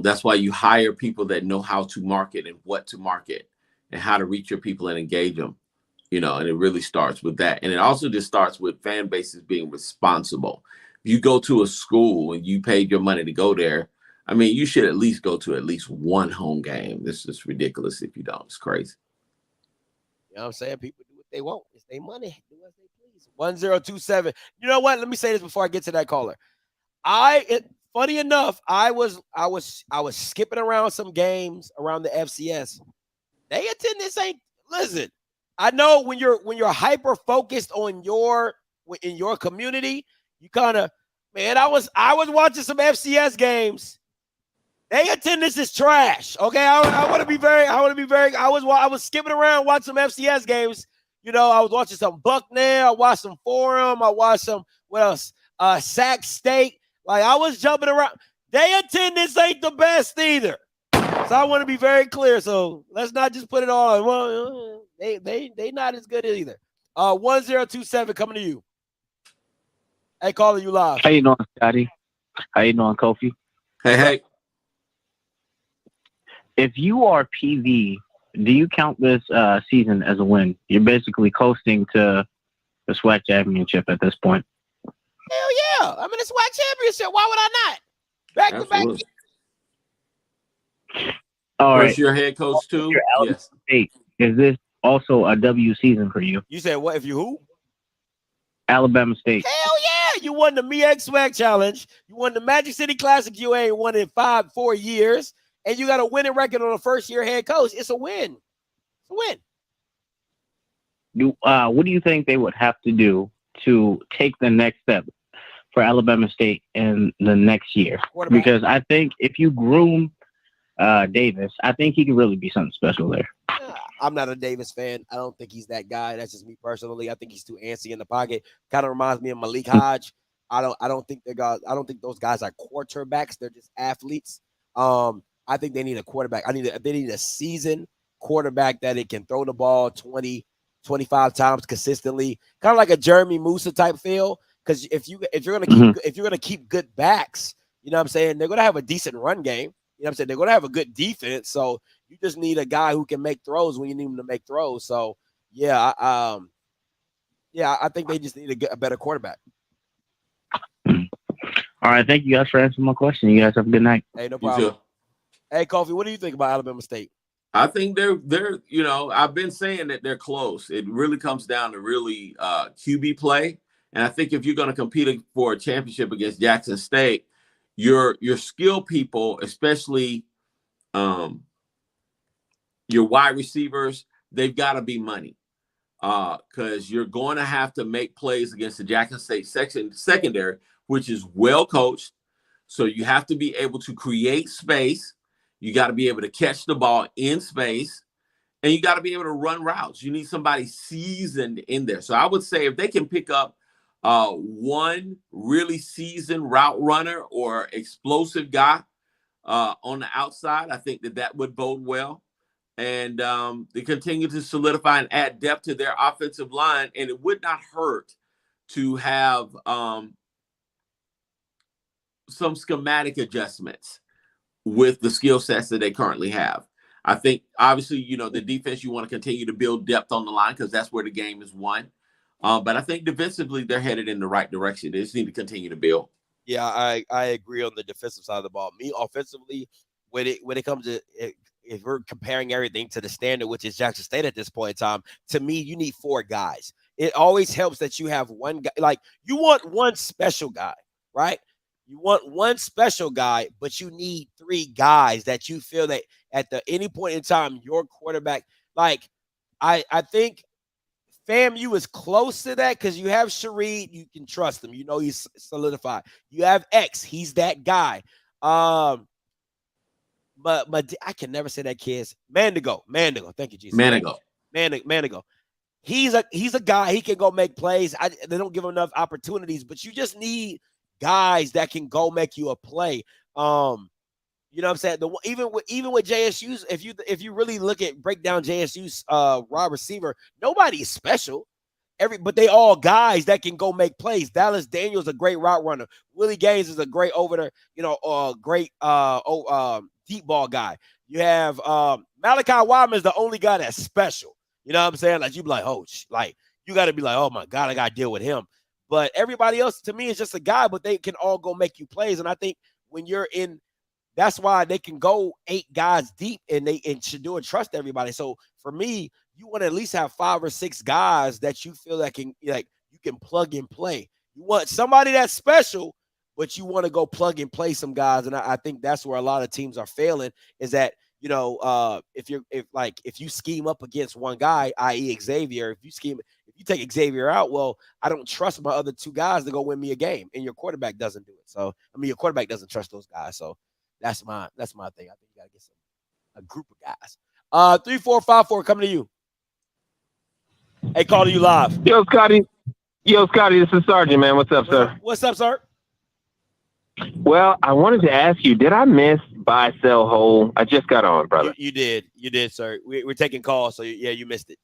that's why you hire people that know how to market and what to market and how to reach your people and engage them. And it really starts with that. And it also just starts with fan bases being responsible. If you go to a school and you paid your money to go there, I mean, you should at least go to at least one home game. This is ridiculous if you don't. It's crazy. You know what I'm saying? People do what they want. It's their money. Do as they please. 1027. You know what? Let me say this before I get to that caller. Funny enough, I was skipping around some games around the FCS. They attendance ain't listen. I know when you're hyper focused on in your community, you kind of I was watching some FCS games. They attendance is trash. Okay, I want to be very. I was skipping around watching some FCS games. I was watching some Bucknell. I watched some Forum. I watched some what else? Sac State. Like I was jumping around. They attendance ain't the best either. So I want to be very clear. So let's not just put it all on. Well, they not as good either. 1027 coming to you. Hey, caller, you live. How you doing, Scotty? How you doing, Kofi? Hey. If you are PV, do you count this season as a win? You're basically coasting to the SWAC championship at this point. Hell yeah. I'm in the SWAC championship. Why would I not? Back to back. All right. Your head coach too? Yes. State, is this also a W season for you? You said what if you who? Alabama State. Hell yeah. You won the MEX SWAC Challenge. You won the Magic City Classic. You ain't won in 4 years. And you got a winning record on a first-year head coach. It's a win. It's a win. What do you think they would have to do to take the next step for Alabama State in the next year? Because I think if you groom Davis, I think he could really be something special there. I'm not a Davis fan. I don't think he's that guy. That's just me personally. I think he's too antsy in the pocket. Kind of reminds me of Malik Hodge. I don't think those guys are quarterbacks. They're just athletes. I think they need a quarterback. They need a seasoned quarterback that it can throw the ball 20, 25 times consistently, kind of like a Jeremy Musa type feel. Because if you're gonna keep good backs, you know what I'm saying, they're gonna have a decent run game. You know what I'm saying? They're gonna have a good defense. So you just need a guy who can make throws when you need him to make throws. So I think they just need a better quarterback. All right, thank you guys for answering my question. You guys have a good night. Hey, no problem. Hey, Kofi, what do you think about Alabama State? I think they're I've been saying that they're close. It really comes down to really QB play. And I think if you're going to compete for a championship against Jackson State, your skill people, especially your wide receivers, they've got to be money because you're going to have to make plays against the Jackson State secondary, which is well coached. So you have to be able to create space. You got to be able to catch the ball in space, and you got to be able to run routes. You need somebody seasoned in there. So I would say if they can pick up one really seasoned route runner or explosive guy on the outside, I think that would bode well. And they continue to solidify and add depth to their offensive line, and it would not hurt to have some schematic adjustments with the skill sets that they currently have. I think, obviously, the defense, you want to continue to build depth on the line because that's where the game is won. But I think defensively, they're headed in the right direction. They just need to continue to build. Yeah, I agree on the defensive side of the ball. Me, offensively, when it comes to if we're comparing everything to the standard, which is Jackson State at this point in time, to me, you need 4 guys. It always helps that you have one guy. Like, you want one special guy, right? You want one special guy, but you need 3 guys that you feel that at any point in time, your quarterback, like, I think FAMU is close to that because you have Shareed, you can trust him. He's solidified. You have X, he's that guy. But I can never say that kid's Mandigo. Thank you, Jesus. Mandigo. He's a guy. He can go make plays. They don't give him enough opportunities, but you just need guys that can go make you a play. You know what I'm saying? Even with JSU's, if you really break down JSU's wide receiver, nobody is special. But they all guys that can go make plays. Dallas Daniels a great route runner. Willie Gaines is a great over there, great deep ball guy. You have Malachi Wyman is the only guy that's special. You know what I'm saying? Like you be like, oh, like you got to be like, oh my God, I got to deal with him. But everybody else to me is just a guy, but they can all go make you plays. And I think when you're in, that's why they can go 8 guys deep and should do and trust everybody. So for me, you want to at least have 5 or 6 guys that you feel that you can plug and play. You want somebody that's special, but you want to go plug and play some guys. And I think that's where a lot of teams are failing is that, if you scheme up against one guy, i.e. Xavier, if you take Xavier out, well, I don't trust my other 2 guys to go win me a game, and your quarterback doesn't do it. So, your quarterback doesn't trust those guys. So that's my thing. I think you got to get a group of guys. 3454 coming to you. Hey, call to you live. Yo, Scotty, this is Sergeant, man. What's up, sir? What's up, sir? Well, I wanted to ask you, did I miss buy, sell, hold? I just got on, brother. You did, sir. We're taking calls, so yeah, you missed it.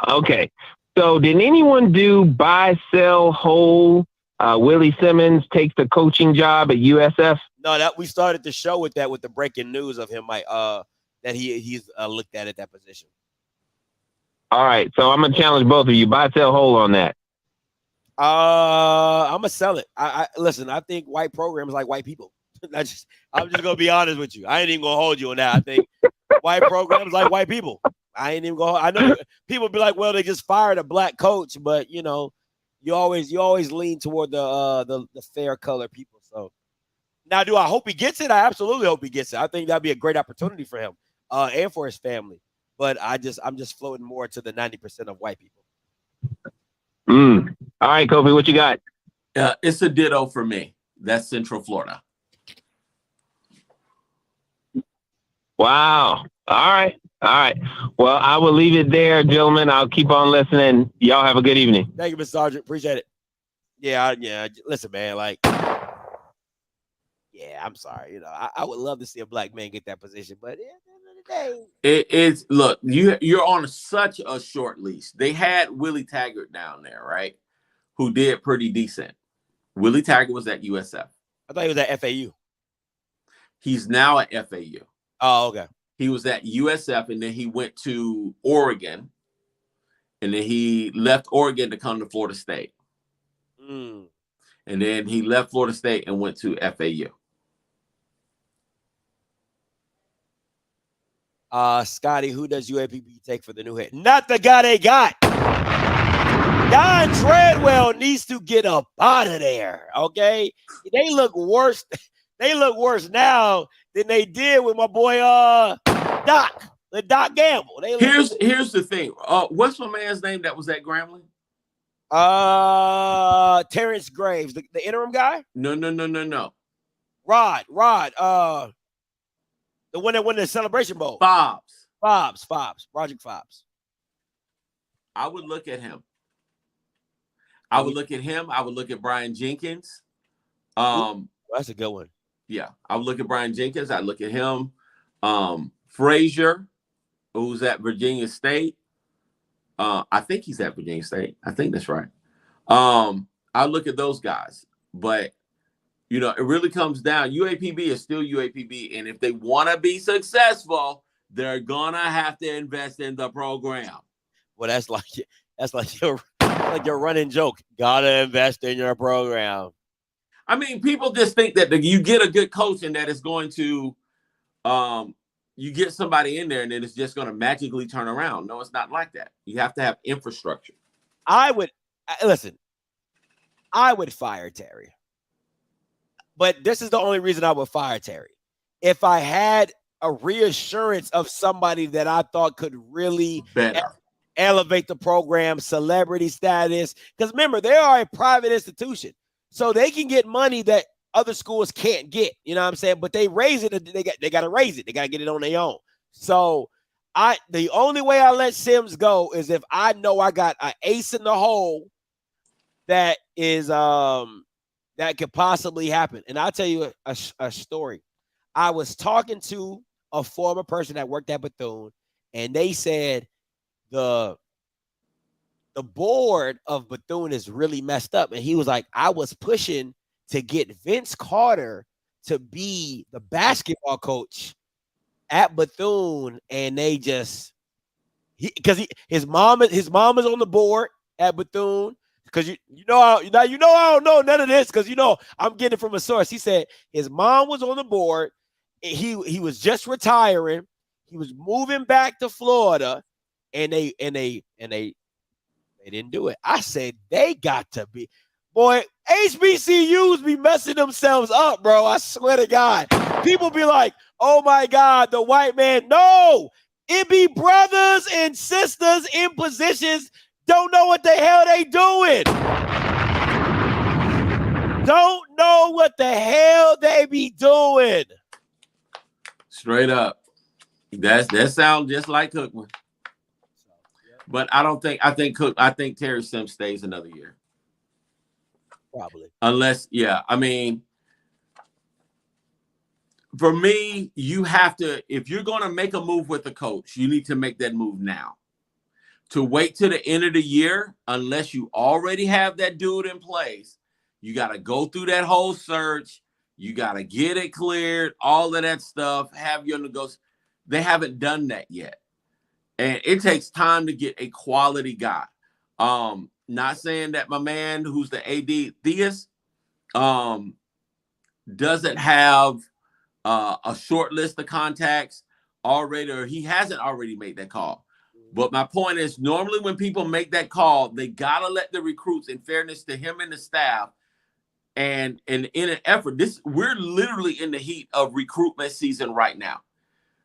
Okay. So did anyone do buy, sell, hold? Willie Simmons takes the coaching job at USF? No, that we started the show with the breaking news of him, that he's looked at that position. All right, so I'm gonna challenge both of you. Buy, sell, hold on that. I'm gonna sell it. I listen. I think white programs like white people. I'm just gonna be honest with you. I ain't even gonna hold you on that. I think white programs like white people. I ain't even gonna. I know people be like, well, they just fired a black coach, but you always lean toward the fair color people. So now, do I hope he gets it? I absolutely hope he gets it. I think that'd be a great opportunity for him and for his family. But I'm just floating more to the 90% of white people. All right, Kobe, what you got? It's a ditto for me. That's Central Florida. Wow. All right. Well, I will leave it there, gentlemen. I'll keep on listening. Y'all have a good evening. Thank you, Mr. Sergeant. Appreciate it. Yeah. Listen, man, I'm sorry. I would love to see a black man get that position, but at the end of the day, look, you're on such a short leash. They had Willie Taggart down there, right? Who did pretty decent. Willie Taggart was at USF. I thought he was at FAU. He's now at FAU. Oh, okay. He was at USF, and then he went to Oregon, and then he left Oregon to come to Florida State. And then he left Florida State and went to FAU. Scotty, who does UAPB take for the new head? Not the guy they got. Don Treadwell needs to get up out of there. Okay, they look worse. They look worse now than they did with my boy Doc Gamble. Here's the thing. What's my man's name that was at Grambling? Terrence Graves, the interim guy. No. Rod. The one that won the Celebration Bowl. Fobbs. Roger Fobbs. I would look at him. I would look at Brian Jenkins. That's a good one. Yeah, I would look at Brian Jenkins. I'd look at him. Frazier, who's at Virginia State. I think he's at Virginia State. I think that's right. I look at those guys. But, it really comes down. UAPB is still UAPB. And if they want to be successful, they're going to have to invest in the program. Well, that's like your running joke. Got to invest in your program. I mean, people just think that you get a good coach and that it's going to you get somebody in there and then it's just going to magically turn around. No, it's not like that. You have to have infrastructure. I would fire Terry. But this is the only reason I would fire Terry. If I had a reassurance of somebody that I thought could really elevate the program, celebrity status. Because remember, they are a private institution. So they can get money that other schools can't get. You know what I'm saying? But they raise it. They got to raise it. They got to get it on their own. So the only way I let Sims go is if I know I got an ace in the hole that is that could possibly happen. And I'll tell you a story. I was talking to a former person that worked at Bethune, and they said the board of Bethune is really messed up. And he was like, I was pushing to get Vince Carter to be the basketball coach at Bethune, and they just his mom is on the board at Bethune. Because I don't know none of this because I'm getting it from a source. He said his mom was on the board. He was just retiring. He was moving back to Florida, and they didn't do it. I said they got to be. Boy, HBCUs be messing themselves up, bro. I swear to God. People be like, oh my God, the white man. No, it be brothers and sisters in positions don't know what the hell they doing. Don't know what the hell they be doing. Straight up. That sounds just like Cookman. But I think Terry Sims stays another year. Probably. Unless, I mean, for me, you have to, if you're going to make a move with the coach, you need to make that move now. To wait till the end of the year, unless you already have that dude in place, you got to go through that whole search. You got to get it cleared, all of that stuff, have your negotiation. They haven't done that yet. And it takes time to get a quality guy. Not saying that my man who's the AD, Theus, doesn't have a short list of contacts already, or he hasn't already made that call. But my point is, normally when people make that call, they got to let the recruits, in fairness to him and the staff, and in an effort, we're literally in the heat of recruitment season right now.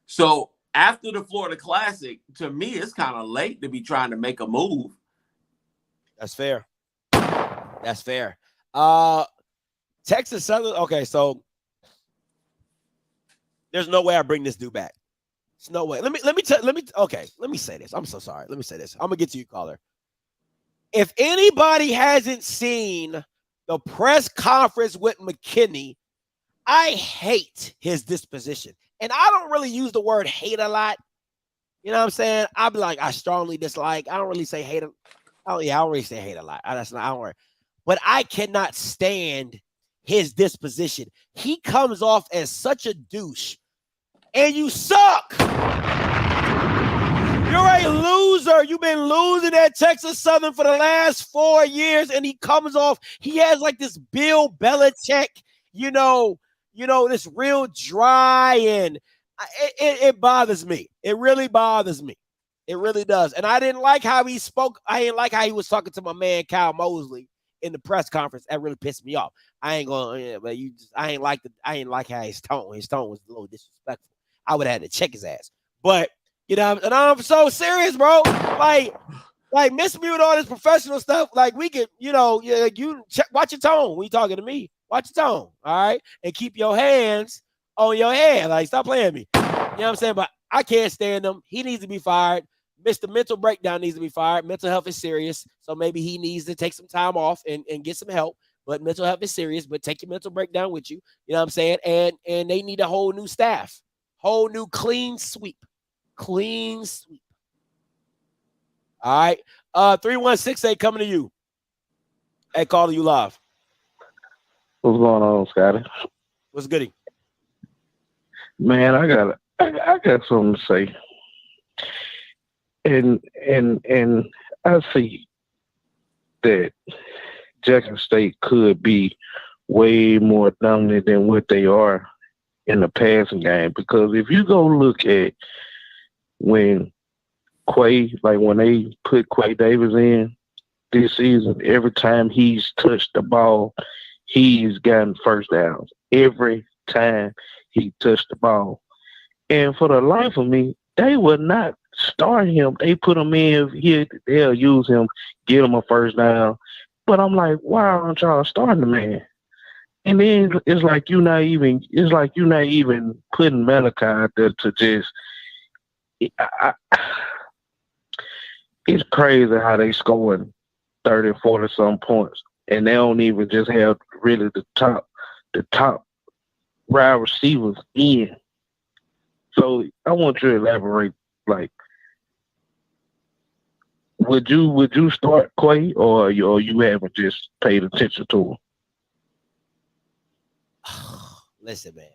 So after the Florida Classic, to me, it's kind of late to be trying to make a move. That's fair. That's fair. Texas Southern. Okay, so there's no way I bring this dude back. There's no way. Let me say this. I'm so sorry. Let me say this. I'm gonna get to you, caller. If anybody hasn't seen the press conference with McKinney, I hate his disposition. And I don't really use the word hate a lot. You know what I'm saying? I'll be like, I strongly dislike. I don't really say hate. I don't really say hate a lot. I don't worry. But I cannot stand his disposition. He comes off as such a douche. And you suck. You're a loser. You've been losing at Texas Southern for the last 4 years, and he comes off. He has like this Bill Belichick, this real dry, and it bothers me. It really bothers me. It really does. And I didn't like how he spoke. I didn't like how he was talking to my man Kyle Mosley in the press conference. That really pissed me off. I ain't like how his tone was a little disrespectful. I would have had to check his ass. But, and I'm so serious, bro. Like miss me with all this professional stuff. Like we could, watch your tone when you're talking to me. Watch your tone, all right? And keep your hands on your head. Like, stop playing me. You know what I'm saying? But I can't stand him. He needs to be fired. Mr. Mental Breakdown needs to be fired. Mental health is serious. So maybe he needs to take some time off and get some help. But mental health is serious. But take your mental breakdown with you. You know what I'm saying? And they need a whole new staff. Whole new clean sweep. Clean sweep. All right. 3168 coming to you. Hey, caller, you live. What's going on, Scotty? What's goody? Man, I got something to say. And I see that Jackson State could be way more dominant than what they are in the passing game. Because if you go look at when they put Quay Davis in this season, every time he's touched the ball, he's gotten first downs. Every time he touched the ball. And for the life of me, they would not start him. They put him in here. They'll use him, get him a first down. But I'm like, why aren't y'all starting the man? And then it's like you're not even putting Malachi out there to just. It's crazy how they scoring 30, 40 some points, and they don't even just have really the top wide receivers in. So I want you to elaborate. Like, would you start Quay, or you haven't just paid attention to him? Listen, man,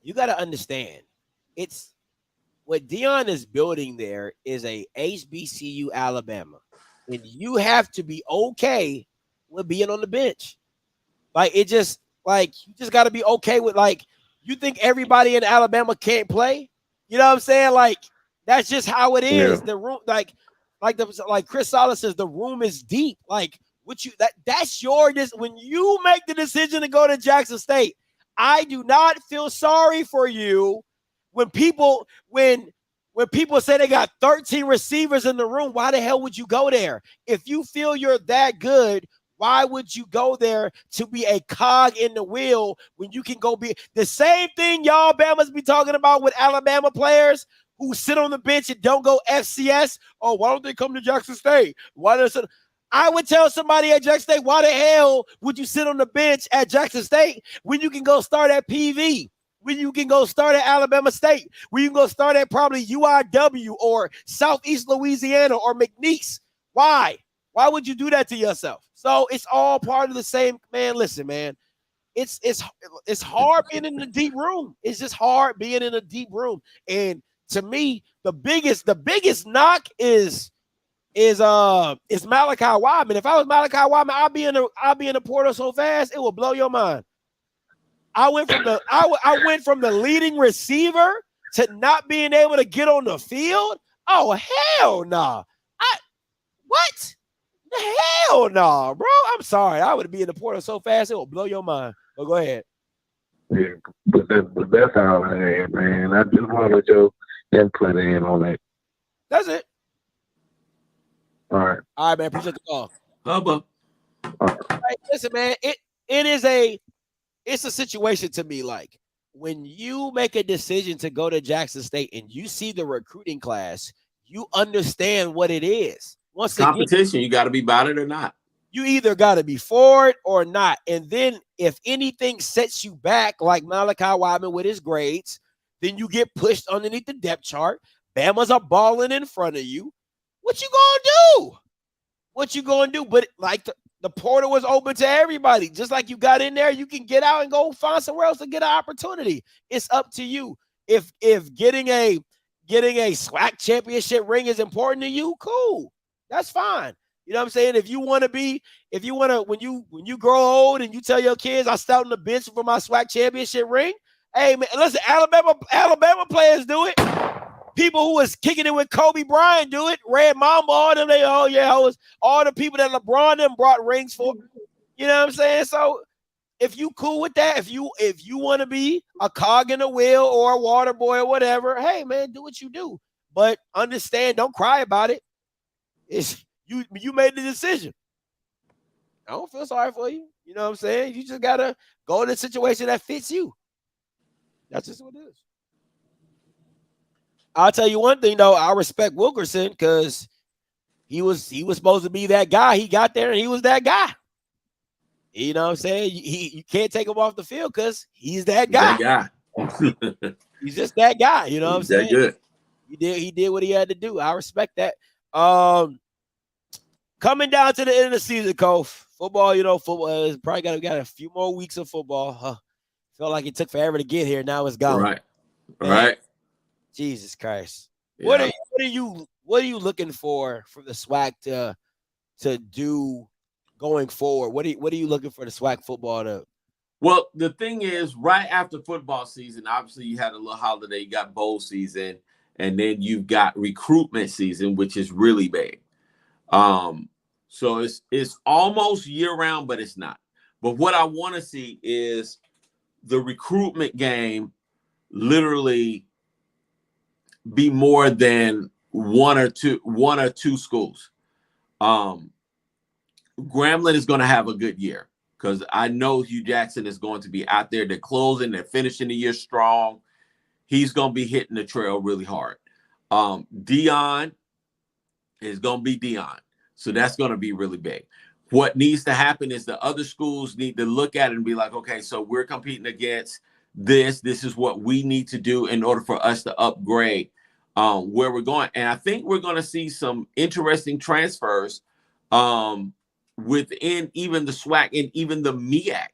you got to understand, it's what Dion is building there is a HBCU Alabama, and you have to be okay with being on the bench. Like, you just got to be okay with, like, you think everybody in Alabama can't play? You know what I'm saying? Like, that's just how it is. Yeah. The room, like Chris Salas says, the room is deep. Like, that's your when you make the decision to go to Jackson State. I do not feel sorry for you when people say they got 13 receivers in the room. Why the hell would you go there? If you feel you're that good, why would you go there to be a cog in the wheel when you can go be the same thing y'all Bama's be talking about with Alabama players who sit on the bench and don't go FCS? Oh, why don't they come to Jackson State? I would tell somebody at Jackson State, why the hell would you sit on the bench at Jackson State when you can go start at PV, when you can go start at Alabama State, when you can go start at probably UIW or Southeast Louisiana or McNeese? Why? Why would you do that to yourself? So it's all part of the same, man. Listen, man, it's hard being in the deep room. It's just hard being in a deep room. And to me, the biggest knock is Malachi Wideman. If I was Malachi Wideman, I'd be in the portal so fast it will blow your mind. I went from the leading receiver to not being able to get on the field. Oh, hell nah. What? Hell no, bro. I'm sorry. I would be in the portal so fast it will blow your mind. But go ahead. Yeah, but that's all I had, man. I just wanted your input in on that. That's it. All right, man. Appreciate the call. Hubba. Right, listen, man. It's a situation to me like when you make a decision to go to Jackson State and you see the recruiting class, you understand what it is. Once competition, you got to be about it or not. You either got to be for it or not. And then if anything sets you back, like Malachi Wideman with his grades, then you get pushed underneath the depth chart. Bama's are balling in front of you. What you gonna do? But like the portal was open to everybody. Just like you got in there, you can get out and go find somewhere else to get an opportunity. It's up to you. If getting a SWAC championship ring is important to you, cool. That's fine. You know what I'm saying? When you grow old and you tell your kids I sat on the bench for my SWAC championship ring, hey man, listen, Alabama players do it. People who was kicking it with Kobe Bryant do it. Red Mamba, all them, all the people that LeBron them brought rings for. You know what I'm saying? So if you cool with that, if you want to be a cog in the wheel or a water boy or whatever, hey man, do what you do. But understand, don't cry about it. It's you made the decision. I don't feel sorry for you. You know what I'm saying? You just gotta go in a situation that fits you. That's just what it is. I'll tell you one thing though, I respect Wilkerson because he was supposed to be that guy. He got there and he was that guy. You know what I'm saying? You can't take him off the field because he's that guy. He's just that guy. You know what I'm saying? That good. He did what he had to do. I respect that. Coming down to the end of the season, Coach. Football is probably got a few more weeks of football. Felt like it took forever to get here. Now it's gone. Right. Jesus Christ. Yeah. What are you looking for from the SWAC to do going forward? What are you looking for the SWAC football to? Well, the thing is, right after football season, obviously you had a little holiday, you got bowl season, and then you've got recruitment season, which is really big. So it's almost year round, but it's not. But what I want to see is the recruitment game literally be more than one or two schools. Grambling is going to have a good year because I know Hugh Jackson is going to be out there. They're closing, they're finishing the year strong. He's going to be hitting the trail really hard. Dion is going to be Dion. So that's going to be really big. What needs to happen is the other schools need to look at it and be like, okay, so we're competing against this. This is what we need to do in order for us to upgrade where we're going. And I think we're going to see some interesting transfers within even the SWAC and even the MEAC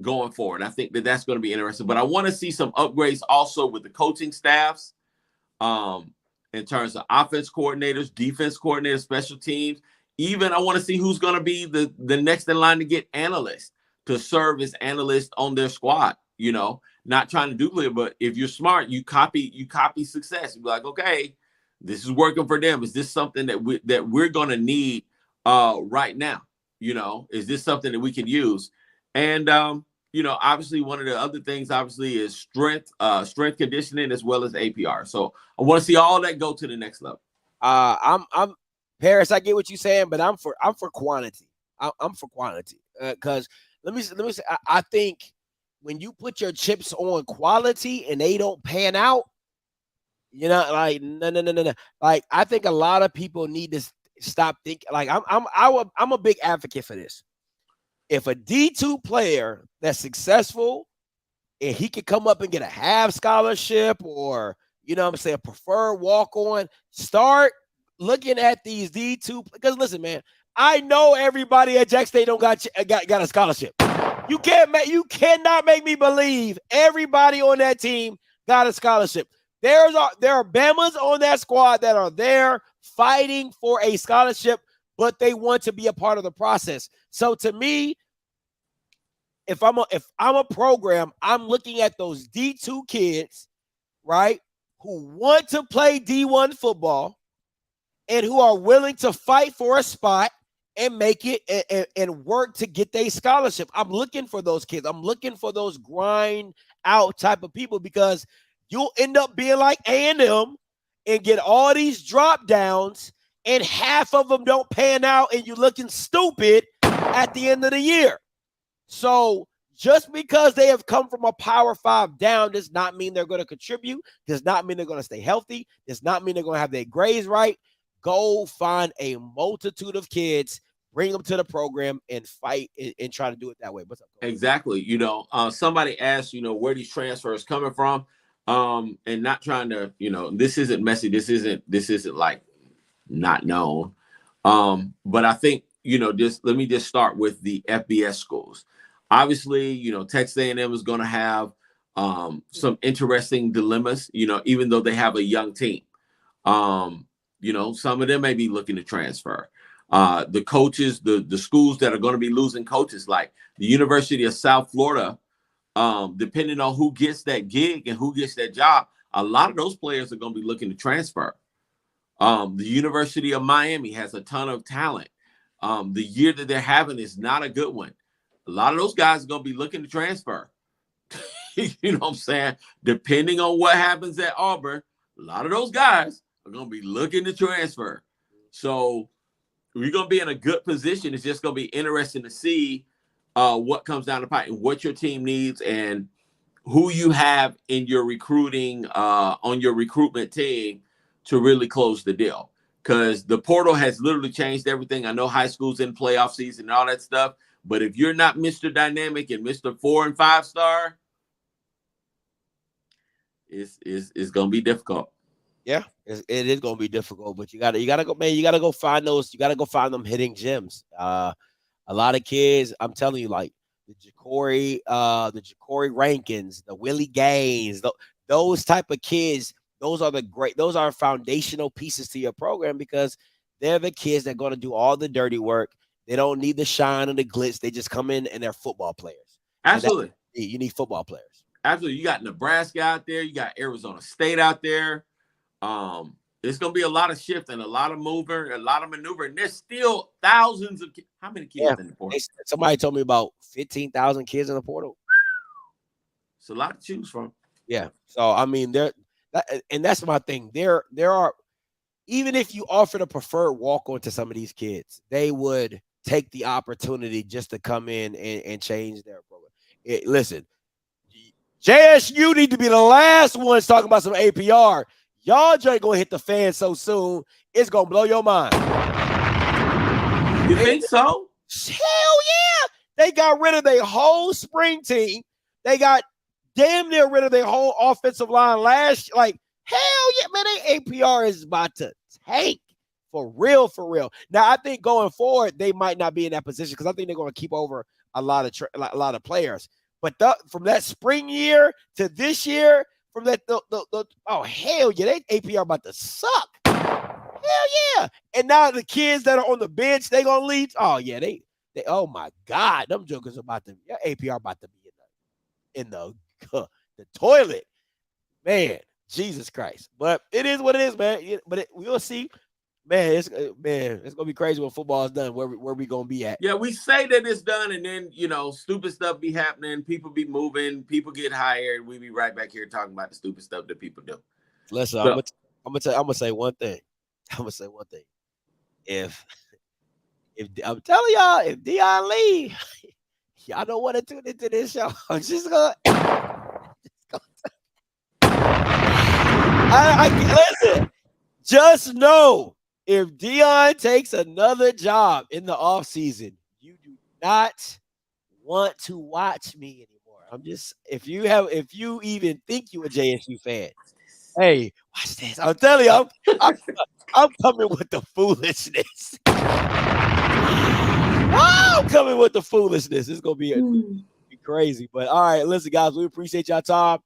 going forward. I think that that's going to be interesting. But I want to see some upgrades also with the coaching staffs in terms of offense coordinators, defense coordinators, special teams. Even I want to see who's going to be the next in line to get analysts to serve as analysts on their squad. You know, not trying to duplicate, but if you're smart, you copy success. You're like, okay, this is working for them. Is this something that we're going to need right now? You know, is this something that we can use? And you know, obviously one of the other things obviously is strength conditioning as well as APR. So I want to see all that go to the next level. I'm Paris, I get what you're saying, but I'm for quantity. I'm for quantity because let me say, I think when you put your chips on quality and they don't pan out, you know, like no. Like I think a lot of people need to stop thinking. Like I'm a big advocate for this. If a D2 player that's successful and he could come up and get a half scholarship or, you know what I'm saying, preferred walk-on, start looking at these D2 because listen, man, I know everybody at Jack State don't got a scholarship. You cannot make me believe everybody on that team got a scholarship. There are Bamas on that squad that are there fighting for a scholarship, but they want to be a part of the process. So to me, if I'm a program, I'm looking at those D2 kids, right, who want to play D1 football and who are willing to fight for a spot and make it and work to get their scholarship. I'm looking for those kids. I'm looking for those grind out type of people because you'll end up being like A&M and get all these drop downs and half of them don't pan out and you're looking stupid at the end of the year. So just because they have come from a Power 5 down does not mean they're going to contribute, does not mean they're going to stay healthy, does not mean they're going to have their grades right. Go find a multitude of kids, bring them to the program, and fight and try to do it that way. What's up? Exactly. You know, somebody asked, you know, where these transfers coming from, and not trying to, you know, this isn't messy. This isn't like not known. But I think, you know, let me just start with the FBS schools. Obviously, you know, Texas A&M is going to have some interesting dilemmas, you know, even though they have a young team. You know, some of them may be looking to transfer. The coaches, the schools that are going to be losing coaches, like the University of South Florida, depending on who gets that gig and who gets that job, a lot of those players are going to be looking to transfer. The University of Miami has a ton of talent. The year that they're having is not a good one. A lot of those guys are going to be looking to transfer. You know what I'm saying? Depending on what happens at Auburn, a lot of those guys are going to be looking to transfer. So we're going to be in a good position. It's just going to be interesting to see what comes down the pipe and what your team needs and who you have in your recruiting, on your recruitment team to really close the deal. Because the portal has literally changed everything. I know high school's in playoff season and all that stuff. But if you're not Mr. Dynamic and Mr. 4 and 5 star, it's going to be difficult. Yeah, it is going to be difficult, but you got to go, man. You got to go find those. You got to go find them hitting gems. A lot of kids, I'm telling you, like the Ja'Cory Rankins, the Willie Gaines, those type of kids. Those are foundational pieces to your program because they're the kids that are going to do all the dirty work. They don't need the shine and the glitz. They just come in and they're football players. Absolutely. You need football players. Absolutely. You got Nebraska out there. You got Arizona State out there. It's going to be a lot of shift and a lot of moving, a lot of maneuvering. There's still thousands of kids. How many kids in the portal? Somebody told me about 15,000 kids in the portal. It's a lot to choose from. Yeah. So, I mean, that's my thing. There are, even if you offered a preferred walk-on to some of these kids, they would take the opportunity just to come in and change their program. Listen, JSU need to be the last ones talking about some APR. Y'all ain't gonna hit the fan so soon. It's gonna blow your mind. You think so? Hell yeah. They got rid of their whole spring team. They got damn near rid of their whole offensive line last. Like, hell yeah, man. Their APR is about to tank. For real, for real. Now, I think going forward, they might not be in that position because I think they're going to keep over a lot of players. But from that spring year to this year, from that oh hell yeah, they APR about to suck. Hell yeah! And now the kids that are on the bench, they gonna lead. Oh yeah, they oh my God, them jokers about to your APR about to be in the toilet, man. Jesus Christ! But it is what it is, man. But we'll see. Man, it's gonna be crazy when football is done. Where we gonna be at? Yeah, we say that it's done, and then stupid stuff be happening. People be moving. People get hired. We be right back here talking about the stupid stuff that people do. Listen, So, I'm gonna say one thing. If I'm telling y'all, if Deion leave, y'all don't want to tune into this show. I'm just gonna. Listen. Just know. If Deion takes another job in the offseason, you do not want to watch me anymore. I'm just if you even think you a JSU fan, hey, watch this. I'm telling you, I'm coming with the foolishness. I'm coming with the foolishness. It's gonna be crazy. But all right, listen, guys, we appreciate y'all time.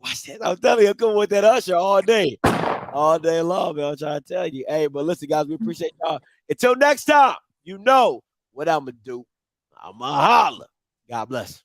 Watch this. I'm telling you, I'm coming with that Usher all day long, man. I'm trying to tell you. Hey, but listen, guys, we appreciate y'all. Until next time, you know what I'm going to do. I'm going to holler. God bless.